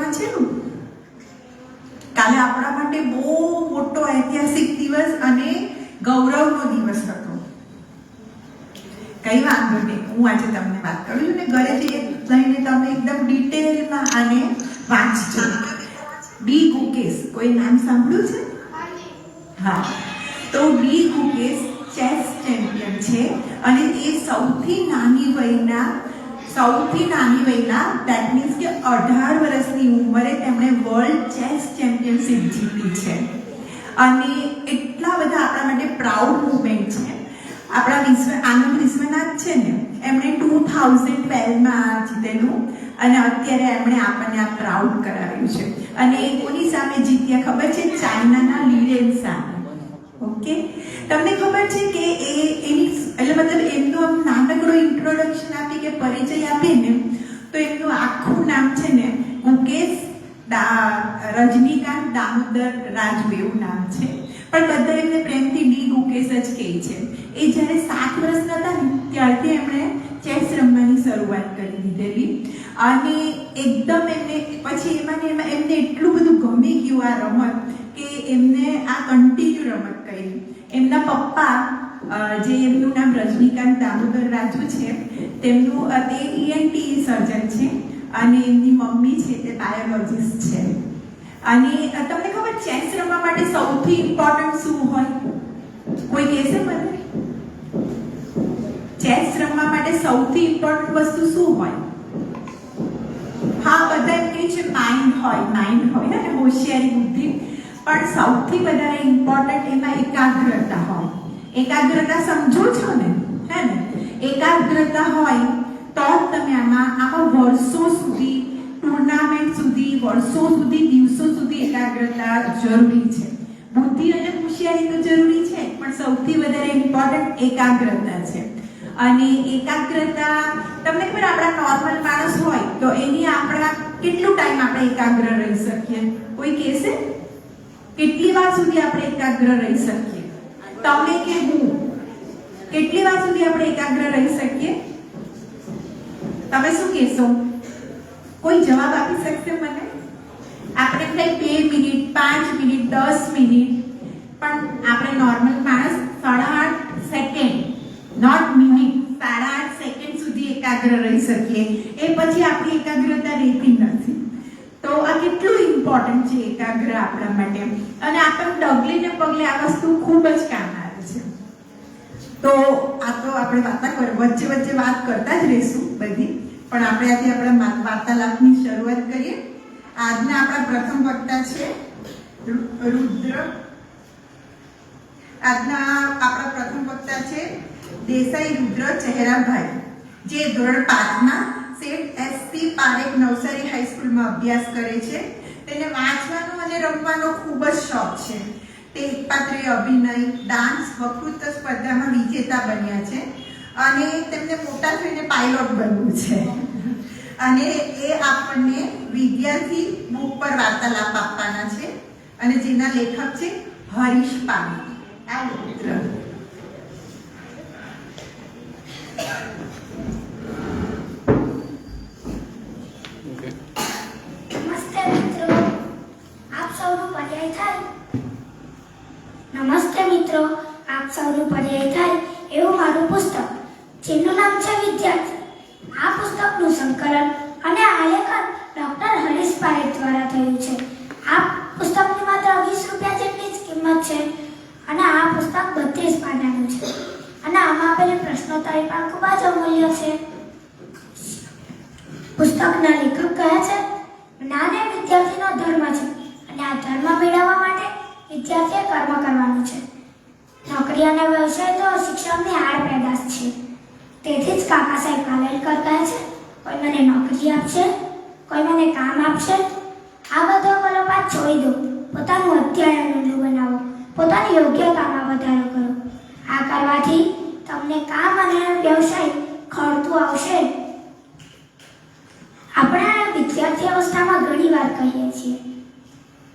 વાંચેલું? કાલે આપણા માટે બહુ મોટો ઐતિહાસિક દિવસ અને ગૌરવનો દિવસ હતો. કઈ વાંધો નહીં, હું આજે તમને વાત કરું છું ને ઘરે જઈને તમે એકદમ ડિટેલમાં આને વાંચજો. ડી ગુકેશ, કોઈ નામ સાંભળ્યું છે? હા, તો ડી ગુકેશ ચેસ ચેમ્પિયન છે અને એ સૌથી નાની વયના દેટ મીન્સ કે 18 વર્ષની ઉંમરે તેમણે વર્લ્ડ ચેસ ચેમ્પિયનશિપ જીતી છે. અને એટલા બધા આપણા માટે પ્રાઉડ મુવમેન્ટ છે. આપણા આનંદ વિશ્વનાથ છે ને, એમણે 2012માં જીતેલું અને અત્યારે એમણે આપણને આ પ્રાઉડ કરાવ્યું છે. અને કોની સામે જીત્યા ખબર છે? ચાઇનાના લીડેન સામે. ઓકે, તમને ખબર છે કે એની એટલે મતલબ એમનું આમ નાનકડો ઇન્ટ્રોડક્શન આપી કે પરિચય આપીએ ને તો એમનું આખું નામ છે ને ગુકેશ રજનીકાંત દામોદર રાજુ એવું નામ છે, પણ બધા એમને પ્રેમથી ડી ગુકેશ જ કહે છે. એ જ્યારે 7 વર્ષના હતા ને ત્યારથી એમણે ચેસ રમવાની શરૂઆત કરી દીધેલી અને એકદમ એમને પછી એમાં એમને એટલું બધું ગમી ગયું આ રમત કે એમને આ કન્ટિન્યુ રમત કરી. એમના પપ્પા જે એમનું નામ રજનીકાંત દામોદર રાજુ છે, તેમનું તે ENT સર્જન છે અને એમની મમ્મી છે તે બાયોલોજિસ્ટ છે. અને તમને ખબર ચેસ રમવા માટે સૌથી ઇમ્પોર્ટન્ટ શું હોય? કોઈ કહેશે મને? ચેસ રમવા માટે સૌથી ઇમ્પોર્ટન્ટ વસ્તુ શું હોય? હા, બધા એમ કહે છે માઇન્ડ હોય ને, હોશિયારી બુદ્ધિ, પણ સૌથી વધારે ઇમ્પોર્ટન્ટ એમાં એકાગ્રતા હોય. એકાગ્રતા સમજો છો ને? હે ને? એકાગ્રતા હોય તો જ તમે આમાં વર્ષો સુધી, ટુર્નામેન્ટ સુધી, વર્ષો સુધી, દિવસો સુધી એકાગ્રતા જરૂરી છે. બુદ્ધિ અને હોશિયારી તો જરૂરી છે, પણ સૌથી વધારે ઇમ્પોર્ટન્ટ એકાગ્રતા છે. અને એકાગ્રતા તમને ખબર, આપણા નોર્મલ માણસ હોય તો એની આપણા કેટલું ટાઈમ આપણે એકાગ્ર રહી શકીએ? કોઈ કહેશે કેટલી વાર સુધી આપણે એકાગ્ર રહી શકીએ? તમે કે હું? કેટલી વાર સુધી આપણે એકાગ્ર રહી શકીએ? તમે શું કહેશો? કોઈ જવાબ આપી શકશે મને? આપણે કંઈ 2 મિનિટ, 5 મિનિટ, 10 મિનિટ, પણ આપણે નોર્મલ માણસ 8.5 સેકન્ડ, નોટ મિનિટ, 8.5 સેકન્ડ સુધી એકાગ્ર રહી શકીએ. એ પછી આપણી એકાગ્રતા રહેતી નથી. તો આ કેટલું ઇમ્પોર્ટન્ટ છે એકાગ્ર આપણા માટે, અને આપણને ડગલે ને પગલે આ વસ્તુ ખૂબ જ કામ આવે છે. તો આ તો આપણે વચ્ચે વાત કરતા જ રહીશું બધી, પણ આપણે આજે આપણા વાર્તાલાપની શરૂઆત કરીએ. આજના આપણા પ્રથમ વક્તા છે દેસાઈ રુદ્ર ચહેરાભાઈ, જે ધોરણ 5માં સેઠ SC પારેખ નવસારી હાઈસ્કૂલમાં અભ્યાસ કરે છે. તેને વાંચવાનો અને રમવાનો ખૂબ જ શોખ છે. તે એકપાત્રીય અભિનય, ડાન્સ, વક્તૃત્વ સ્પર્ધામાં વિજેતા બન્યા છે અને તેમને મોટા થઈને પાયલોટ બનવું છે. અને એ આપણને વિદ્યાર્થી બુક પર વાર્તાલાપ આપવાના છે અને જેના લેખક છે હરીશ પામી. નમસ્તે મિત્રો, આપ સૌનું પર્યાય થાય એવું મારું પુસ્તક, જેનું નામ છે વિદ્યાર્થી. આ પુસ્તકનું સંકલન અને આલેખન ડૉક્ટર હરીશ પારેખ દ્વારા થયું છે. આ પુસ્તકની માત્ર 20 રૂપિયા જેટલી જ કિંમત છે અને આ પુસ્તક 32 પાનાનું છે અને આમાં આપેલી પ્રશ્નોત્તરી પણ ખૂબ જ અમૂલ્ય છે. પુસ્તકના લેખક કહે છે, જ્ઞાન એ વિદ્યાર્થીનો ધર્મ છે અને આ ધર્મ મેળવવા માટે વિદ્યાર્થીએ કર્મ કરવાનું છે. નોકરી અને વ્યવસાય તો શિક્ષણની આડ પેદાશ છે. તેથી જ કાકા સાહેબ કાલેલકર કહે છે, કોઈ મને નોકરી આપશે, કોઈ મને કામ આપશે. આ બધો કલોપાત છોડી દો, પોતાનું અધ્યયન ઊંડું બનાવો, પોતાની યોગ્યતામાં વધારો કરો. આ કરવાથી તમને કામ અને વ્યવસાય ખળતું આવશે. આપણે વિદ્યાર્થી અવસ્થામાં ઘણી વાર કહીએ છીએ,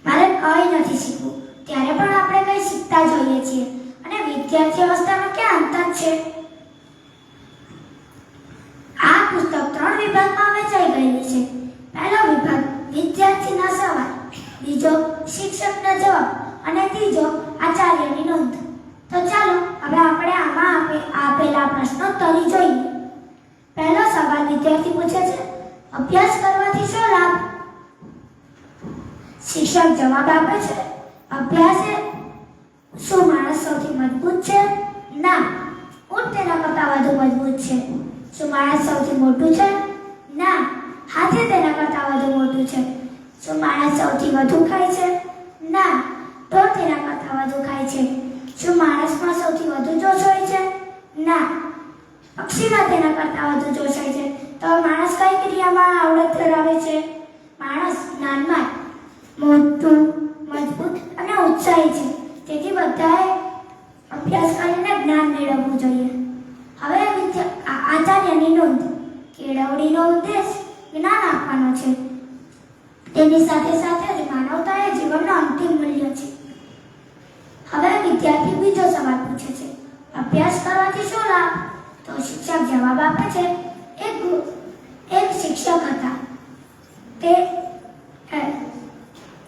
મારે કંઈ નથી શીખવું, ત્યારે પણ આપણે કંઈ શીખતા જોઈએ છીએ. અને વિદ્યાર્થી અવસ્થામાં ક્યાં અંતર છે? આ પુસ્તક 3 વિભાગમાં વહેંચાઈ ગયેલી છે. પહેલો વિભાગ વિદ્યાર્થીના સવાલ, બીજો શિક્ષકનો જવાબ અને ત્રીજો આચાર્યની નોંધ. તો ચાલો હવે આપણે આમાં આપેલા પ્રશ્નોત્તરી જોઈએ. પહેલો સવાલ વિદ્યાર્થી પૂછે છે, અભ્યાસ કરવાથી શું લાભ? શિક્ષક જવાબ આપે છે, અભ્યાસે શું માણસ સૌથી મજબૂત છે? ના, ઊંટ તેના કરતાં વધુ મજબૂત છે. શું માણસ સૌથી મોટું છે? ના, હાથી તેના કરતાં વધુ મોટું છે. શું માણસ સૌથી વધુ ખાય છે? ના, ઢોર તેના કરતાં વધુ ખાય છે. શું માણસમાં સૌથી વધુ જોશ હોય છે? ના, પક્ષીમાં તેના કરતાં વધુ જોશ હોય છે. તો માણસ કઈ ક્રિયામાં આવડત ધરાવે છે? માણસ જ્ઞાનમાં મોટું, મજબૂત અને ઉત્સાહી છે. તેથી બધાએ અભ્યાસ કરીને જ્ઞાન મેળવવું જોઈએ. હવે આચાર્યની નોંધ. કેળવણીનો ઉદ્દેશ જ્ઞાન આપવાનો છે. તેની સાથે સાથે જ માનવતા એ જીવનનો અંતિમ મૂલ્ય છે. હવે વિદ્યાર્થી બીજો સવાલ પૂછે છે, અભ્યાસ કરવાથી શું લાભ? તો શિક્ષક જવાબ આપે છે, એક શિક્ષક હતા.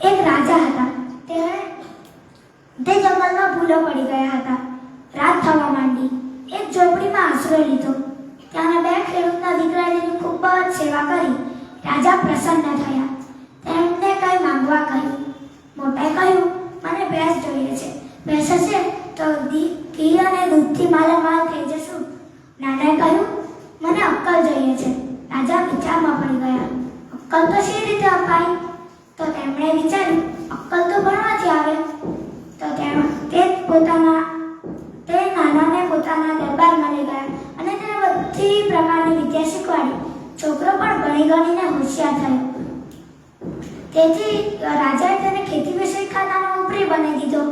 એક રાજા હતા. તે જંગલમાં ભૂલો પડી ગયા હતા. રાત થવા માંડી. એક ઝોપડીમાં આશરો લીધો. ત્યાંના બે ખેડૂતના દીકરાની ખૂબ જ સેવા કરી. રાજા પ્રસન્ન થયા. તેમને કઈ માંગવા કહ્યું. મોટાએ કહ્યું, મને ભેંસ જોઈએ છે. ભેંસ હશે તો ઘી અને દૂધથી માલામાલ થઈ જશું. નાનાએ કહ્યું, મને અક્કલ જોઈએ છે. રાજા વિચારમાં પડી ગયા. અક્કલ તો શી રીતે અપાય? તો તેમણે વિચાર્યું, અક્કલ તો ભણવાથી આવે. તો તે નાનાને પોતાના દરબારમાં લઈ ગયા અને તેને બધી પ્રકારની વિદ્યા શીખવાડી. છોકરો પણ ભણી ગણીને હોશિયાર થયો. તેથી રાજાએ તેને ખેતી વિષયક ખાતાનો ઉપરી બનાવી દીધો.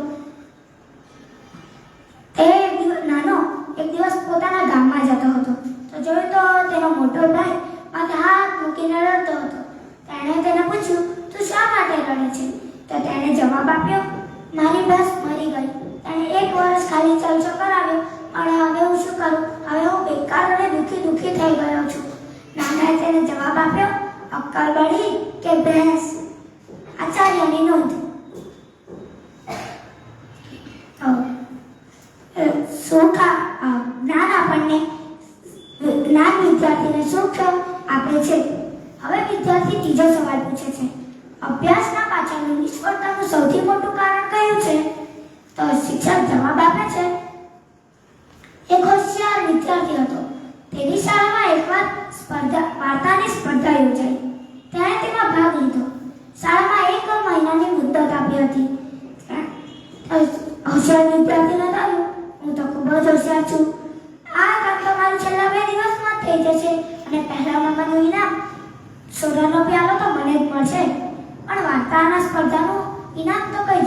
તે એક દિવસ પોતાના ગામમાં જતો હતો. તો જોયું તો તેનો મોટો ભાઈ માથે હાથ મૂકીને રડતો હતો. તેણે તેને પૂછ્યું, તું શા માટે રડે છે? તો તેણે જવાબ આપ્યો, મારી ભેંસ મરી ગઈ. તેણે 1 વર્ષ ખાલી ચલચો કરાવ્યો અને હવે હું શું કરું? હવે હું બેકાર અને દુઃખી થઈ ગયો છું. નાનાએ તેને જવાબ આપ્યો, અક્કલ બળી કે ભેંસ? આચાર્યની નોંધ. જ્ઞાન વિદ્યાર્થીને સુખ આપે છે. હવે વિદ્યાર્થી ત્રીજો સવાલ પૂછે છે, અભ્યાસના પાછળનું નિષ્ફળતાનું સૌથી મોટું કારણ કયું છે? તો શિક્ષક જવાબ આપે છે, એક હોશિયાર વિદ્યાર્થી હતો. તેની શાળામાં એકવાર વાર્તાની સ્પર્ધા યોજાઈ. તેણે તેમાં ભાગ લીધો. શાળામાં 1 મહિનાની મુદત આપી હતી. હોશિયાર વિદ્યાર્થીને થયું, હું તો ખૂબ જ હોશિયાર છું. આ કામ તો મારું છેલ્લા 2 દિવસમાં થઈ જશે અને પહેલા નંબરનું ઇનામ સોડાનો પ્યાલો તો મને જ મળશે. પણ વાર્તાના સ્પર્ધાનું પરિણામ તો કઈ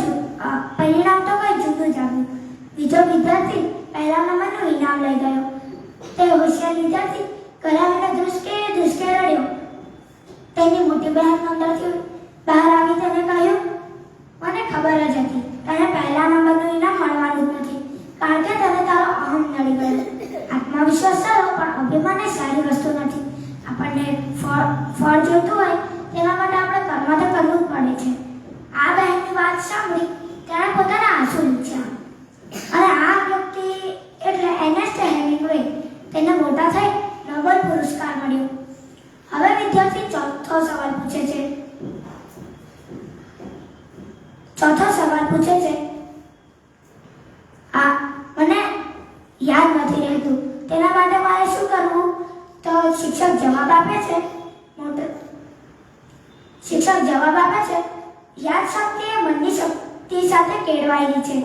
જુદું જ આવ્યું. બીજો વિદ્યાર્થી પહેલા નંબરનું ઇનામ લઈ ગયો. તે હોશિયાર વિદ્યાર્થી ઘરે આવીને ધ્રુસકે રડ્યો. તેની મોટી બહેન અંદરથી બહાર આવી તેને કહ્યું, મને ખબર જ હતી તને પહેલા નંબરનું ઇનામ મળવાનું જ નથી, કારણ કે તને તારો અહમ નડી ગયો. આત્મવિશ્વાસ સારો પણ અભિમાન એ સારી વસ્તુ નથી. આપણને ફળ જોઈતું હોય તેના માટે આપણે કર્મ તો કરવું જ પડે છે. આ બહેનની વાત સાંભળી તેણે પોતાના આંસુ લૂછ્યા. અને આ વ્યક્તિ એટલે એર્નેસ્ટ હેમિંગ્વે. તેને મોટા થઈ નોબેલ પુરસ્કાર મળ્યો. હવે વિદ્યાર્થી ચોથો સવાલ પૂછે છે. મને યાદ નથી રહેતું, તેના માટે મારે શું કરવું? તો શિક્ષક જવાબ આપે છે, યાદ શક્તિ એ મનની શક્તિ સાથે કેળવાયેલી છે.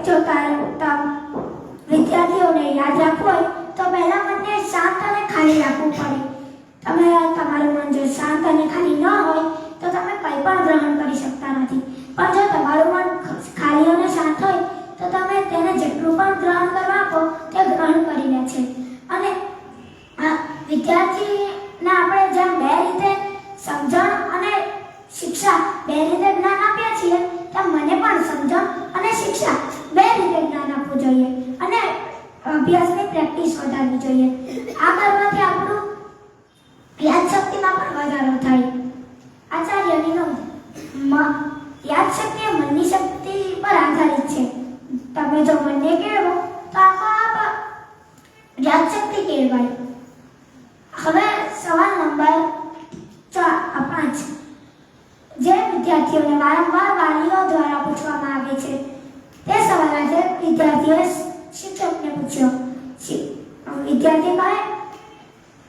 જો વિદ્યાર્થીઓને યાદ રાખવું હોય તો પહેલા મનને શાંત અને ખાલી રાખવું પડે. તમારું મન જો શાંત અને ખાલી ન હોય તો તમે કંઈ પણ ગ્રહણ કરી શકતા નથી. પણ જો તમારું મન ખાલી અને શાંત હોય તો તમે તેને જેટલું પણ ગ્રહણ કરવા આપો તે ગ્રહણ કરી લે છે. અને વિદ્યાર્થીને આપણે જેમ 2 રીતે સમજણ અને શિક્ષા 2 રીતે જ્ઞાન આપ્યા છીએ તેમ મને પણ સમજણ અને શિક્ષા 2 રીતે જ્ઞાન આપવું જોઈએ અને અભ્યાસની પ્રેક્ટિસ વધારવી જોઈએ. આ કરવાથી આપણું યાદશક્તિમાં પણ વધારો થાય. તમે જો બંને કેળવો તો આપોઆપ યાદશક્તિ કેળવાય. હવે સવાલ નંબર 5 જે વિદ્યાર્થીઓને વારંવાર વાલીઓ દ્વારા પૂછવામાં આવે છે તે સવાલ આજે વિદ્યાર્થીઓએ શિક્ષકને પૂછ્યો. વિદ્યાર્થી કહે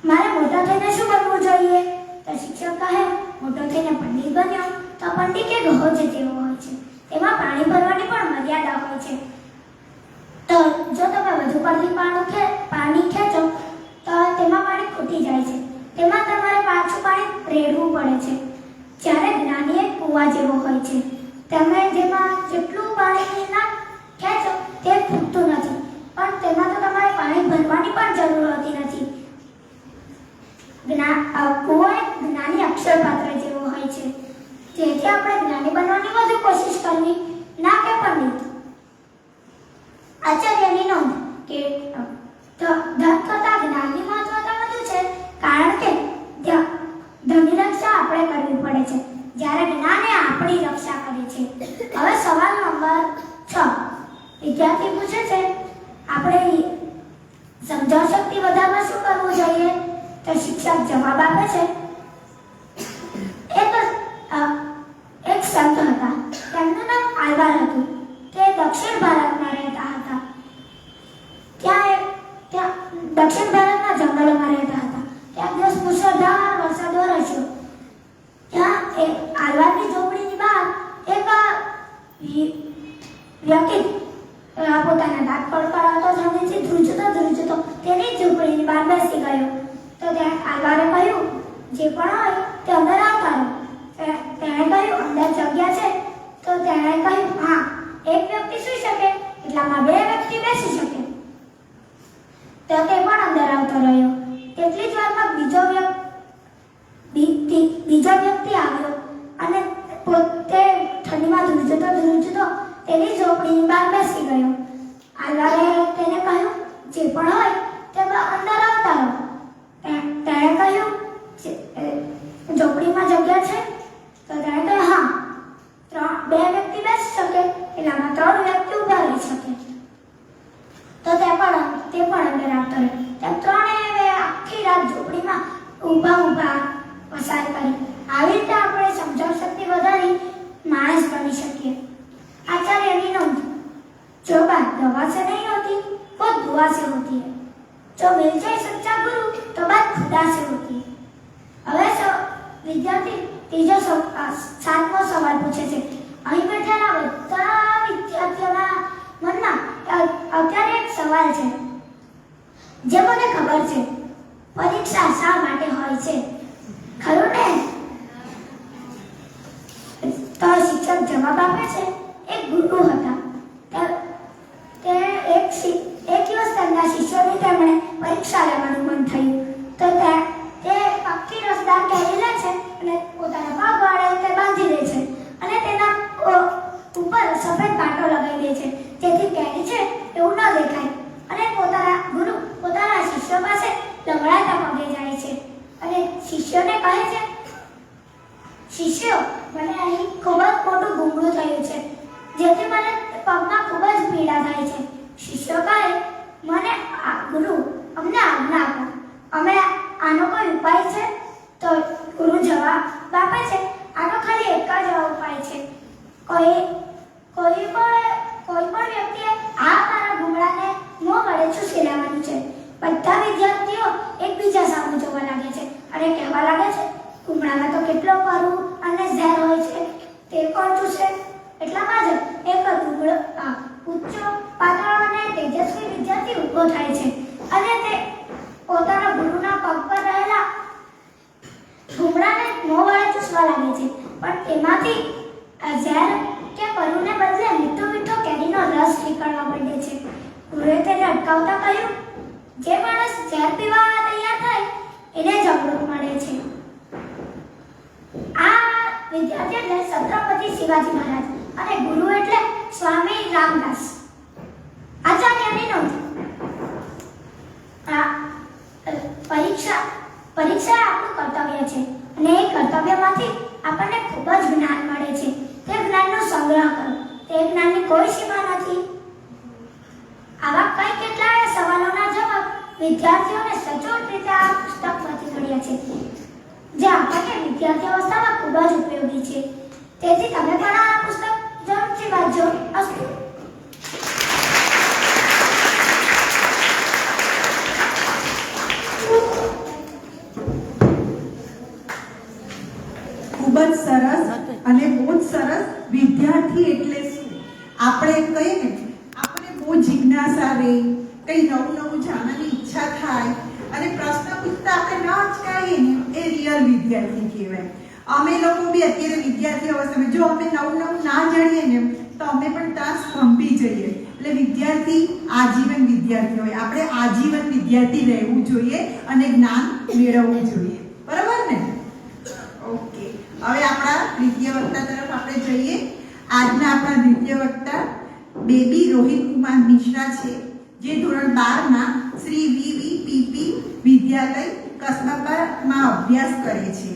મારે મોટા થઈને શું બનવું જોઈએ? તો શિક્ષક કહે મોટો થઈને પંડિત બન્યો તો પંડિત એક ગહો જેવો હોય છે, તેમાં પાણી ભરવાની પણ મર્યાદા હોય છે. તો જો તમે વધુ પડતી પાણી ખેંચો તો તેમાં પાણી ખૂટી જાય છે, તેમાં તમારે પાછું પાણી રેડવું પડે છે. જ્યારે જ્ઞાની એક કૂવા જેવો હોય છે, તમે જેમાં જેટલું પાણી ના ખેંચો તે ખૂટતું નથી, પણ તેમાં તો તમારે પાણી ભરવાની પણ જરૂર હોતી નથી. કૂવો એક જ્ઞાની અક્ષર પાત્ર જેવો હોય છે, જેથી આપણે જ્ઞાની બનવાની વધુ કોશિશ કરવી, ના કે પંડિત. આચાર્યની નોંધ કે ધન કરતા જ્ઞાનની મહત્વતા વધુ છે, કારણ કે ધનની રક્ષા આપણે કરવી પડે છે, જ્યારે જ્ઞાન એ આપણી રક્ષા કરે છે. હવે સવાલ નંબર 6 વિદ્યાર્થી પૂછે છે આપણે સમજણ શક્તિ વધારવા શું કરવું જોઈએ? તો શિક્ષક જવાબ આપે છે એક સંત હતા, તેમનું નામ આલ્વાર હતું. તે દક્ષિણ ભારતમાં રહેતા હતા. ત્યાં દક્ષિણ ભારતના જંગલોમાં રહેતા હતા. ત્યાં દિવસ મુશળધાર વરસાદ વરસ્યો. ત્યાં આલ્વારની ઝૂંપડીની બહાર એક વ્યક્તિ પોતાના દાંત કડકડાતો સામેથી ધ્રુજતો તેની ઝૂંપડીની બહાર બેસી ગયો. તો ત્યાં આલ્વારે કહ્યું જે પણ હોય તે અંદર આવતા રહો. તેણે કહ્યું અંદર જગ્યા છે? તો તેણે કહ્યું હા, એક વ્યક્તિ સૂઈ શકે એટલામાં 2 વ્યક્તિ બેસી શકે. તો તે પણ અંદર આવતો રહ્યો. તેટલી જ વારમાં બીજો વ્યક્તિ આવ્યો અને પોતે ઠંડીમાં ધ્રુજતો તેની ઝોપડીની બહાર બેસી ગયો. આલ્વારે તેને કહ્યું જે પણ હોય તે અંદર આવતા રહો. તેણે કહ્યું ઝોપડીમાં જગ્યા છે? તો તેણે કહ્યું હા, 2 વ્યક્તિ બેસી શકે એટલામાં 3 વ્યક્તિ ઊભા રહી શકે. તો તે પણ અંદર આવતો રહ્યો. તેમ 3 આખી રાત ઝોપડીમાં ઊભા પસાર કરી. આવી રીતે આપણે સમજણ શક્તિ વધારી માણસ બની શકીએ. आचार्य नोंद जो बात दवा से नहीं होती वो दुआ से होती है. जो मिल जाए सच्चा गुरु तो बात खुदा से होती है. હવે વિદ્યાર્થી ત્રીજો 7મો સવાલ પૂછે છે. અહીં બેઠેલા બધા વિદ્યાર્થીઓના મનમાં અત્યારે એક સવાલ છે જે મને ખબર છે. પરીક્ષા શા માટે હોય છે? ખરું ને? તો શિક્ષક જવાબ આપે છે એક ગુરુ હતા. તે એક દિવસ તેમના શિષ્યોની તેમણે પરીક્ષા લેવાનું મન થયું. તો તે પાકી રસદાર કેરી લે છે અને પોતાના પગ વાળે તે બાંધી દે છે અને તેના ઉપર સફેદ પાટો લગાવી દે છે જેથી કેરી છે એવું ન દેખાય. અને પોતાના શિષ્યો પાસે લંગડાતા પગે જાય છે અને શિષ્યોને કહે છે શિષ્યો મને અહીં ખૂબ જ મોટું ગુંગળું થયું છે જેથી મને પગમાં ખૂબ જ પીડા થાય છે. શિષ્યો કહે મને ગુરુ અમને આજ્ઞા આપો, અમે આનો કોઈ ઉપાય છે? તો ગુરુ જવાબ આપે છે આનો ખાલી એક જ ઉપાય છે. કોઈ પણ વ્યક્તિએ આ મારા ગુંગળાને મોં વડે ચૂસી લેવાનું છે. બધા વિદ્યાર્થીઓ એકબીજા સામે જોવા લાગે છે અને કહેવા લાગે છે ગુંગળામાં તો કેટલો પરું અને ઝેર હોય છે, તે કોણ ચૂસે? એટલામાં જ એક ઊંચો પાતળો અને તેજસ્વી વિદ્યાર્થી ઊભો થાય છે અને તે પોતાના ગુરુના પગ પર રહેલા ગુંગળાને મોં વડે ચૂસવા લાગે છે. પણ તેમાંથી ઝેર કે પરુને બદલે મીઠો કેરીનો રસ નીકળવા માંડે છે. ગુરુએ તેને અટકાવતા કહ્યું જે માણસ ઝેર પીવા તૈયાર થાય એને જ અમૃત મળે છે. આ વિદ્યાર્થી એટલે છત્રપતિ શિવાજી મહારાજ અને ગુરુ એટલે સ્વામી રામદાસ. આચાર્યની નોંધ પરીક્ષા આપણું કર્તવ્ય છે અને એ કર્તવ્યમાંથી આપણને ખૂબ જ જ્ઞાન મળે છે. તે જ્ઞાનનો સંગ્રહ કરો. તે જ્ઞાનની કોઈ સીમા નથી. આવા કઈ કેટલાય સવાલોના જવાબ વિદ્યાર્થીઓને સચોટ રીતે આ પુસ્તકમાંથી મળ્યા છે, જે આપણને વિદ્યાર્થી અવસ્થામાં ખૂબ જ ઉપયોગી છે. તેથી તમે પણ આ પુસ્તક જરૂરથી વાંચજો. અસ્તુ. ખૂબ જ સરસ અને બહુ જ સરસ. વિદ્યાર્થી એટલે શું? આપણે કહીએ ને, આપણે બહુ જિજ્ઞાસા રહે, કંઈ નવું નવું જાણવાની ઈચ્છા થાય અને પ્રશ્ન પૂછતા આપણે ન અચકાઈએ ને, એ રિયલ વિદ્યાર્થી કહેવાય. અમે લોકો બી અત્યારે વિદ્યાર્થી અવસ્થામાં જો અમે નવું નવું ના જાણીએ ને તો અમે પણ ત્યાં સ્તંભી જઈએ. એટલે વિદ્યાર્થી આજીવન વિદ્યાર્થી હોય. આપણે આજીવન વિદ્યાર્થી રહેવું જોઈએ અને જ્ઞાન મેળવવું જોઈએ. બરાબર ને? ઓકે, હવે આપણા દ્વિતીય વક્તા તરફ આપણે જઈએ. આજના આપણા દ્વિતીય વક્તા બેબી રોહિત કુમાર મિશ્રા છે, જે ધોરણ 12 માં શ્રી VVPP વિદ્યાલય કસ્બામાં અભ્યાસ કરે છે,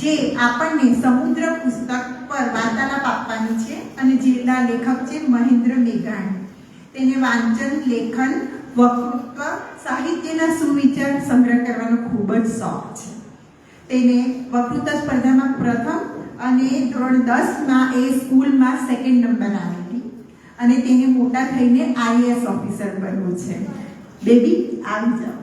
જે આપણને સમુદ્ર પુસ્તક પર વાર્તાલાપ આપવાની છે અને જેના લેખક છે મહેન્દ્ર મેઘાણી. તેને વાંચન, લેખન, વક્તૃત્વ, સાહિત્યના સુવિચાર સંગ્રહ કરવાનો ખૂબ જ શોખ છે. તેને વક્તૃત્વ સ્પર્ધામાં પ્રથમ અને ધોરણ 10 માં એ સ્કૂલમાં સેકન્ડ નંબર આવેલી અને તેને મોટા થઈને IAS ઓફિસર બનવું છે. બેબી આવી જાઓ.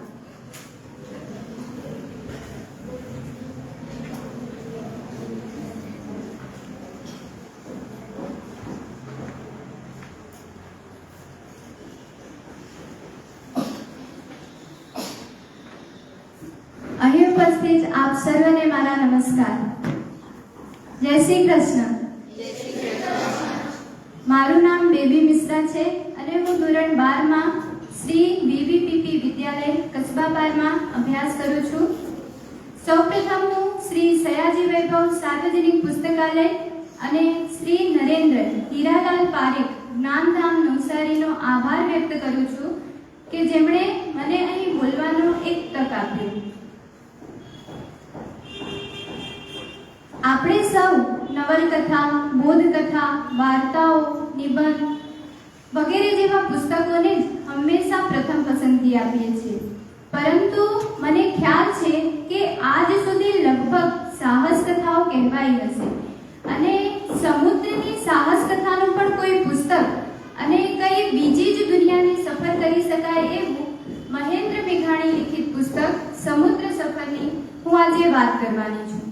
અહીં ઉપસ્થિત આપ સર્વને મારા નમસ્કાર. જય શ્રી કૃષ્ણ. મારું નામ બેબી મિશ્રા છે અને હું ધોરણ 12 માં શ્રી VVPP વિદ્યાલય કસ્બામાં અભ્યાસ કરું છું. સૌપ્રથમ હું શ્રી સયાજી વૈભવ સાર્વજનિક પુસ્તકાલય અને શ્રી નરેન્દ્ર હીરાલાલ પારેખ જ્ઞાનધામ નવસારીનો આભાર વ્યક્ત કરું છું કે જેમણે મને અહીં બોલવાનો એક તક આપી. આપણે સૌ નવલકથા, બોધકથા, વાર્તાઓ, નિબંધ વગેરે જેવા પુસ્તકોને જ હંમેશા પ્રથમ પસંદગી આપીએ છીએ. પરંતુ મને ખ્યાલ છે કે આજ સુધી લગભગ સાહસ કથાઓ કહેવાઈ હશે અને સમુદ્રની સાહસ કથાનું પણ કોઈ પુસ્તક અને કઈ બીજી જ દુનિયાની સફર કરી શકાય એવું મહેન્દ્ર મેઘાણી લિખિત પુસ્તક સમુદ્ર સફરની હું આજે વાત કરવાની છું.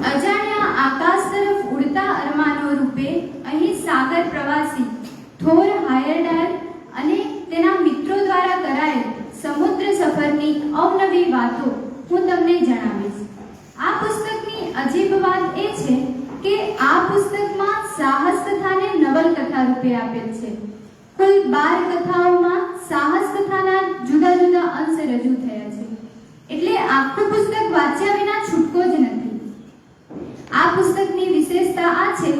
અજાણ્યા આકાશ તરફ ઉડતા અરમાનો રૂપે અહીં સાગર પ્રવાસી થોર હાયરડાયર અને તેના મિત્રો દ્વારા કરાયેલ સમુદ્ર સફરની અવનવી વાતો હું તમને જણાવીશ. આ પુસ્તકની અજીબ વાત એ છે કે આ પુસ્તકમાં સાહસ કથાને નવલકથા રૂપે આપેલ છે. કુલ 12 કથાઓમાં સાહસ કથાના જુદા જુદા અંશ રજૂ થયા છે. એટલે આખું પુસ્તક વાંચ્યા વિના છૂટકો જ નથી. આ પુસ્તકની વિશેષતા આ છે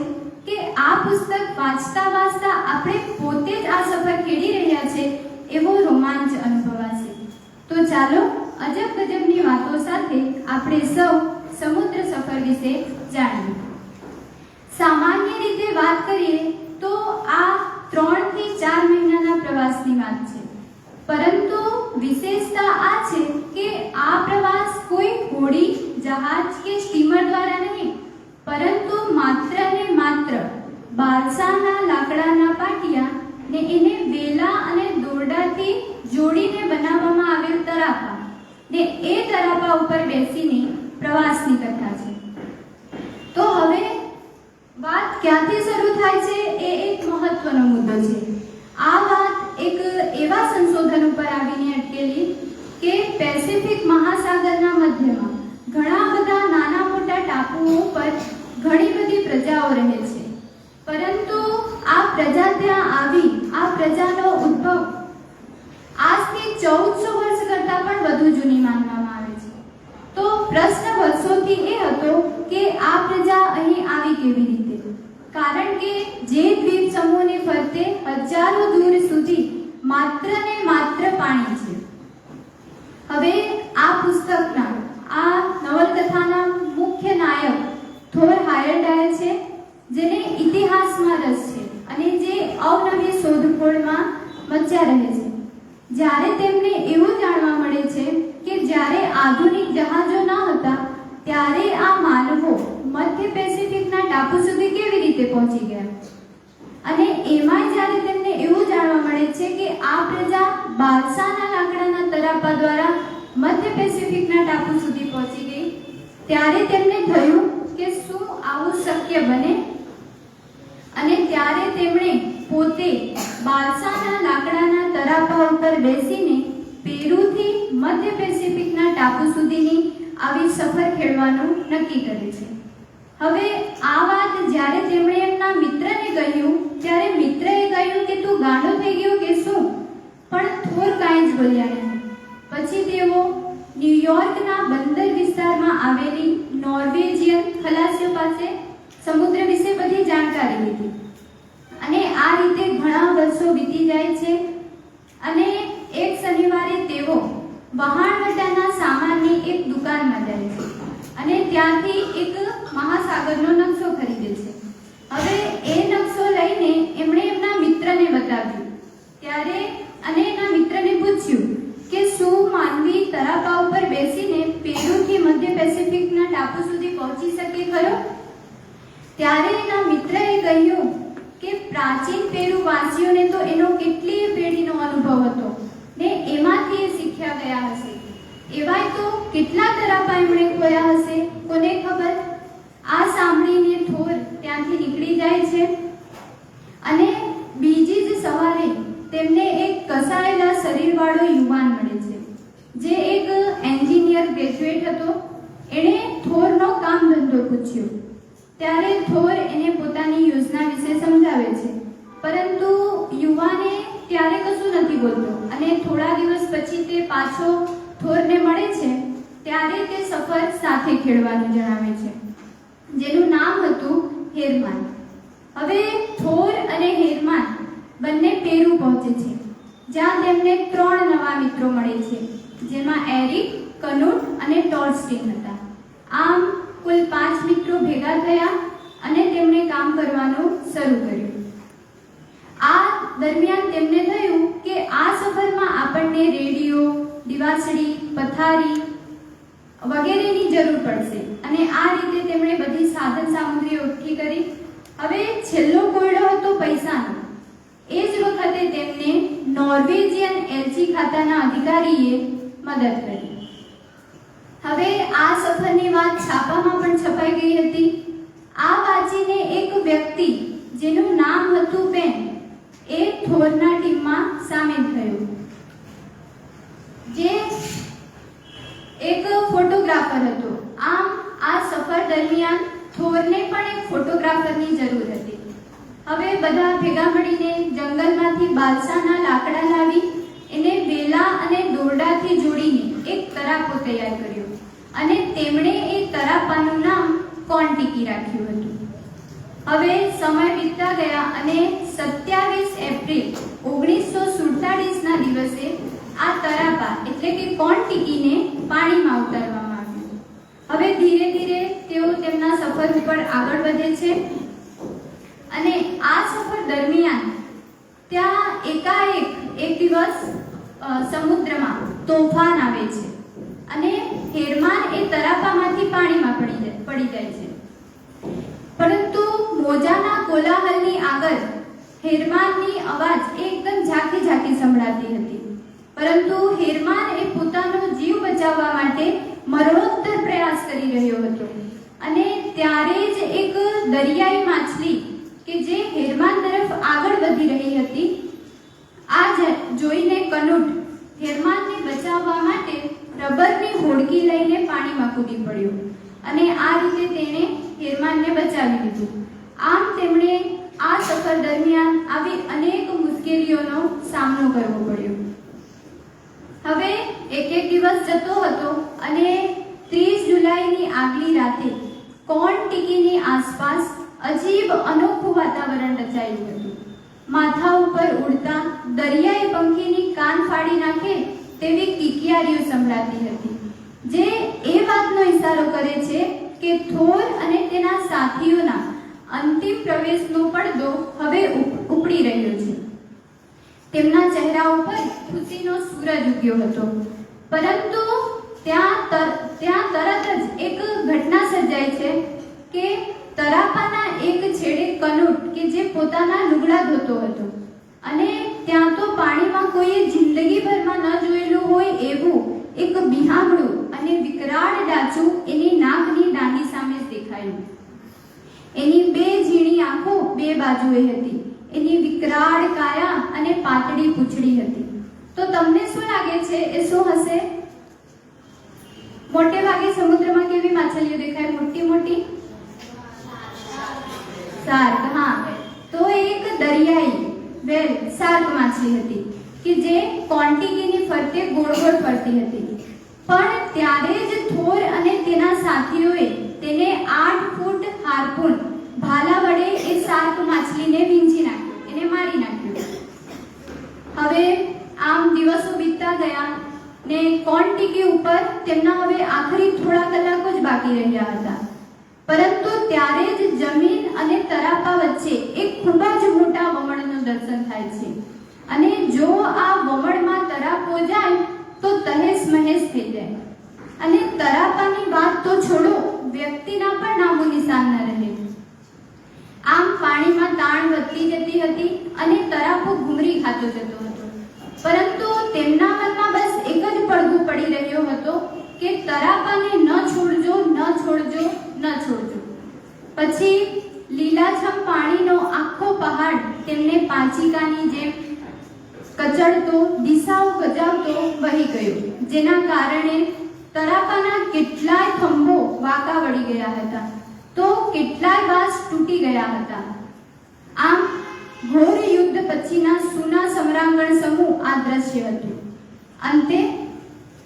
કે આ પુસ્તક વાંચતા વાંચતા આપણે પોતે જ આ સફર ખેડી રહ્યા છે એવો રોમાંચ અનુભવાશે. તો ચાલો અજબ ગજબની વાતો સાથે આપણે સૌ સમુદ્ર સફર વિશે જાણીએ. સામાન્ય રીતે વાત કરીએ તો આ 3 થી 4 મહિનાના પ્રવાસની વાત છે. પરંતુ વિશેષતા આ છે કે આ પ્રવાસ કોઈ હોડી, જહાજ કે સ્ટીમર દ્વારા નહીં, પરંતુ માત્ર ને માત્ર બારસાના લાકડાના પાટિયા ને એને વેલા અને દોરડાથી જોડીને બનાવવામાં આવેલ તરાપા ને એ તરાપા ઉપર બેસીને પ્રવાસની કથા છે. તો હવે વાત ક્યાંથી શરૂ થાય છે એ એક મહત્વનો મુદ્દો છે. આ વાત એક એવા સંશોધન ઉપર આવીને અટકેલી કે પેસિફિક મહાસાગરના મધ્યમાં ઘણા બધા નાના મોટા ટાપુઓ ઉપર ઘણી બધી પ્રજાઓ રહે છે. પરંતુ આ પ્રજા ત્યાં આવી, આ પ્રજાનો ઉદ્ભવ આજથી 1400 વર્ષ કરતાં પણ વધુ જૂની માનવામાં આવે છે. તો પ્રશ્ન વર્ષોથી એ હતો કે આ પ્રજા અહીં આવી કેવી રીતે? કારણ કે જે દ્વીપ સમૂહને ફરતે હજારો દૂર સુધી માત્ર ને માત્ર પાણી છે. હવે આ પુસ્તકના આ નવલકથાના મુખ્ય નાયક થોર હાયરડાયર છે, જેને ઇતિહાસમાં રસ છે અને જે અવનવી શોધખોળ હલચોળમાં મચ્યા રહે છે. જ્યારે તેમને એવું જાણવા મળે છે કે જ્યારે આધુનિક જહાજો ન હતા ત્યારે આ માનવો મધ્ય પેસિફિકના ટાપુ સુધી કેવી રીતે પહોંચી ગયા, અને એમાં જ્યારે તેમને એવું જાણવા મળે છે કે આ પ્રજા બાલસાના લાકડાના તરાપા દ્વારા મધ્ય પેસિફિકના ટાપુ સુધી પહોંચી ગઈ, ત્યારે તેમને થયું કે શું આવું શક્ય બને, અને ત્યારે તેમણે પોતે બાલસાના લાકડાના તરાપા ઉપર બેસીને પેરુથી મધ્ય પેસિફિકના ટાપુ સુધીની આવી સફર ખેડવાનું નક્કી કરે છે. હવે આ વાત જ્યારે તેમણે એમના મિત્રને કહ્યું ત્યારે મિત્રએ કહ્યું કે તું ગાંડો થઈ ગયો કે શું, પણ થોર કાંઈ જ બોલ્યા નહીં. પછી તેઓ ન્યુયોર્કના બંદર વિસ્તારમાં આવેલી નોર્વેજિયન ખલાસીઓ પાસે સમુદ્ર વિશે બધી જાણકારી લીધી, અને આ રીતે ઘણા વર્ષો વીતી જાય છે. અને એક શનિવારે તેઓ વહાણવટાના સામાનની એક દુકાનમાં જાય છે અને ત્યાંથી એક મહાસાગરનો નકશો ખરીદે છે. હવે એ નકશો લઈને એમણે એમના મિત્રને બતાવ્યો ત્યારે અને એના મિત્રને પૂછ્યું કે શું માનવી તરાપા ઉપર બેસીને પેરુથી મધ્ય પેસિફિકના ટાપુ સુધી પહોંચી શકે ખરો? ત્યારે એના મિત્રએ કહ્યું કે પ્રાચીન પેરુવાસીઓને તો એનો કેટલીય પેઢીનો અનુભવ હતો ને એમાંથી એ શીખ્યા ગયા હશે. એવાય તો કેટલા તરાપા એમણે ખોયા હશે, કોને ખબર. આ સાંભળીને થોર ત્યાંથી નીકળી જાય છે અને બીજી જ સવારે તેમને એક કસાયેલા શરીરવાળો યુવાન મળે છે જે એક એન્જિનિયર ગ્રેજ્યુએટ હતો. એણે થોરનો કામ ધંધો પૂછ્યો ત્યારે થોર એને પોતાની યોજના વિશે સમજાવે છે, પરંતુ યુવાને ત્યારે કશું નથી બોલતો અને થોડા દિવસ પછી તે પાછો થોરને મળે છે ત્યારે તે સફર સાથે ખેડવાનું જણાવે છે, જેનું નામ હતું હેરમાન. હવે થોર અને હેરમાન બંને પેરુ પહોંચે છે, જ્યાં તેમને 3 નવા મિત્રો મળે છે, જેમાં એરિક, કનુટ અને ટોર્સ્ટીન હતા. આમ કુલ 5 મિત્રો ભેગા થયા અને તેમણે કામ કરવાનું શરૂ કર્યું. આ દરમિયાન તેમને થયું કે આ સફરમાં આપણને રેડિયો, દિવાસળી, પથારી વગેરેની જરૂર પડશે, અને આ રીતે તેમણે બધી સાધન સામગ્રી એકઠી કરી. હવે છેલ્લો કોયડો હતો પૈસાનો. એ જ વખતે તેમને નોર્વેજિયન એલચી ખાતાના અધિકારીએ મદદ કરી. હવે આ સફરની વાત છાપામાં પણ છપાઈ ગઈ હતી. આ વાંચીને એક વ્યક્તિ જેનું નામ હતું બેન એ થોરના ટીમમાં સામેલ થયો, જે એક ફોટોગ્રાફર હતો. આમ આ સફર દરમિયાન થોરને પણ એક ફોટોગ્રાફરની જરૂર હતી. હવે બધા ભેગા મળીને જંગલમાંથી બાલસાના લાકડા લાવી એને વેલા અને દોરડાથી જોડીને એક તરાપો તૈયાર કર્યો અને તેમણે એ તરાપાનું નામ કોન્ટીકી રાખ્યું હતું. હવે સમય વીતતા ગયા અને 27 એપ્રિલ 1947ના દિવસે આ તરાપા એટલે કે કોન્ટીકીને પાણીમાં ઉતારવામાં આવ્યું. હવે ધીરે ધીરે તેઓ તેમના સફર ઉપર આગળ વધે છે અને આ સફર દરમિયાન ત્યાં એકાએક એક દિવસ સમુદ્રમાં તોફાન આવે છે અને હેરમાન એ તરાપામાંથી પાણીમાં પડી જાય છે. પરંતુ મોજાના કોલાહલની આગળ હેરમાનની અવાજ એકદમ ઝાંખી ઝાંખી સંભળાતી હતી, પરંતુ હેરમાન એ પોતાનો જીવ બચાવવા માટે મરણોત્તર પ્રયાસ કરી રહ્યો હતો. અને ત્યારે જ એક દરિયાઈ માછલી કે જે હેરમાન તરફ આગળ વધી રહી હતી, આ જોઈને કનુટ હેરમાનને બચાવવા માટે રબરની હોડકી લઈને પાણીમાં કૂદી પડ્યો અને આ રીતે તેણે હેરમાનને બચાવી લીધું. આમ તેમણે આ સફર દરમિયાન આવી અનેક મુશ્કેલીઓનો સામનો કરવો પડ્યો. હવે એક દિવસ જતો હતો અને 30 જુલાઈની આગલી રાતે કોન્ટીકીની આસપાસ અજીબ અનોખું વાતાવરણ રચાયું હતું. માથા ઉપર ઉડતા દરિયાઈ પંખીની કાન ફાડી નાખે તેવી કિકિયારીઓ સંભળાતી હતી, જે એ વાતનો ઇશારો કરે છે કે થોર અને તેના સાથીઓના અંતિમ પ્રવેશનો પડદો હવે ઉપડી રહ્યો છે. તેમના ચહેરા ઉપર ખુશીનો સૂરજ ઉગ્યો હતો. પરંતુ ત્યાં તરત જ એક ઘટના સર્જાય છે કે તરાપાના એક છેડે કનુટ કે જે પોતાના લુગડા ધોતો હતો અને ત્યાં તો પાણીમાં કોઈએ જિંદગીભરમાં ન જોયેલું હોય એવું એક બિહામણું અને વિકરાળ ડાચું એની નાકની દાંડી સામે દેખાયું. એની બે ઝીણી આંખો બે બાજુએ હતી. એની વિકરાળ કાયા અને પાતળી પૂંછડી હતી. તો તમને શું લાગે છે એ શું હશે? મોટે ભાગે સમુદ્રમાં કેવી માછલીઓ દેખાય? મોટી મોટી શાર્ક. હા, તો એક દરિયાઈ વેલ શાર્ક માછલી હતી કે જે કોન્ટીગીની ફરતે ગોળ ગોળ ફરતી હતી. પણ ત્યારે જ થોર અને તેના સાથીઓએ તેને 8 ફૂટ હાર્પૂન ભાલા વડે એ શાર્ક માછલીને વીંછી નાખ્યો, એને મારી નાખ્યો. હવે આમ દિવસો વીતતા ગયા ને કોન્ટીગી ઉપર તેમના હવે આખરી થોડા કલાકો જ બાકી રહ્યા હતા. પરંતુ ત્યારે જ જમીન અને તરાપા વચ્ચે એક ખૂબ જ મોટા વમળનું દર્શન થાય છે. અને જો આ વમળમાં તરાપો જાય તો તહેસ મહેસ થઈ જાય. અને તરાપાની વાત તો છોડો, વ્યક્તિના પણ નામો નિશાન ન રહે. આમ પાણીમાં તાણ વધતી જતી હતી અને તરાપો ઘૂમરી ખાતો જતો હતો. પરંતુ તેમના મનમાં બસ એક જ પડઘું પડી રહ્યો હતો કે તરાપાને ન છોડજો, ન છોડજો, ન છોડજો. પછી લીલાછમ પાણીનો આખો પહાડ તેમને પાંચિકાની જેમ કચડતો, દિશાઓ ગજાવતો વહી ગયો, જેના કારણે તરાપાના કેટલાય થંભો વાંકા વળી ગયા હતા તો કેટલાય વાસ તૂટી ગયા હતા. આમ ઘોર યુદ્ધ પછીના સુના સમરાંગણ સમૂહ આ દ્રશ્ય હતું. અંતે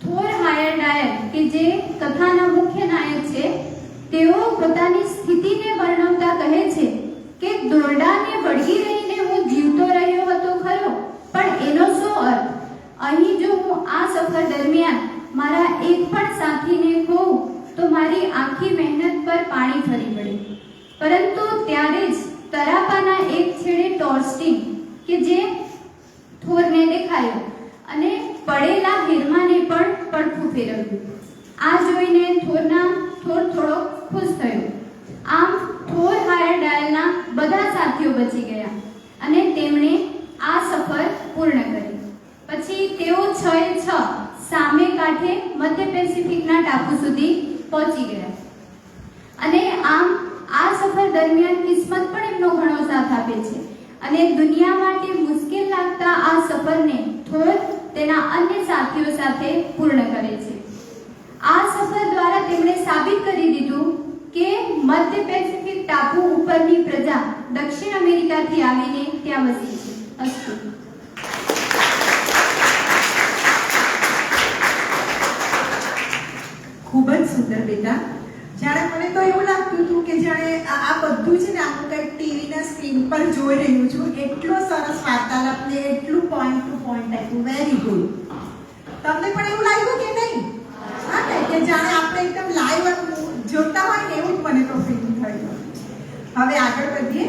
થોર હાયરડાયર કે જે કથાના મુખ્ય નાયક છે, તેઓ પોતાની સ્થિતિને વર્ણવતા કહે છે કે દોરડાને વળગી રહીને હું જીવતો રહ્યો હતો ખરો, પણ એનો શું અર્થ? અહીં જો હું આ સફર દરમિયાન મારા એક પણ સાથીને ખોઉં તો મારી આખી મહેનત પર પાણી ફરી પડે. પરંતુ ત્યારે જ તરાપાના એક છેડે ટોર્સ્ટીન કે જે થોરને દેખાયો અને પડેલા હિરમાને પણ પડખું ફેરવ્યું. આ જોઈને થોર થોડો ખુશ થયો. આમ થોર હાયરડાયલના બધા સાથીઓ બચી ગયા અને તેમણે આ સફર પૂર્ણ કરી. પછી તેઓ 6 સામે કાંઠે મધ્ય પેસિફિકના ટાપુ સુધી પહોંચી ગયા. અને આમ આ સફર દરમિયાન કિસ્મત પણ એમનો ઘણો સાથ આપે છે અને દુનિયા માટે મુશ્કેલ લાગતા આ સફરને થોર તેના અન્ય સાથીઓ સાથે પૂર્ણ કરે છે. આ સફર દ્વારા તેમણે સાબિત કરી દીધું કે મધ્ય પેસિફિક ટાપુ ઉપરની પ્રજા દક્ષિણ અમેરિકાથી આવીને ત્યાં વસી છે. અસ્તુ. ખૂબ જ સુંદર બેટા. જાણે મને તો એવું લાગતું હતું કે જાણે આ બધું છે ને આખું કંઈક ટીવીના સ્ક્રીન પર જોઈ રહ્યું છું. એટલો સરસ વાર્તાલાપ ને એટલું પોઈન્ટ ટુ પોઈન્ટ આપ્યું. Very good. તમને પણ એવું લાગ્યું કે નહીં? હા ને, કે જાણે આપણે એકદમ લાઈવ જોતા હોય ને એવું જ મને તો ફીલ થયું. હવે આગળ વધીએ.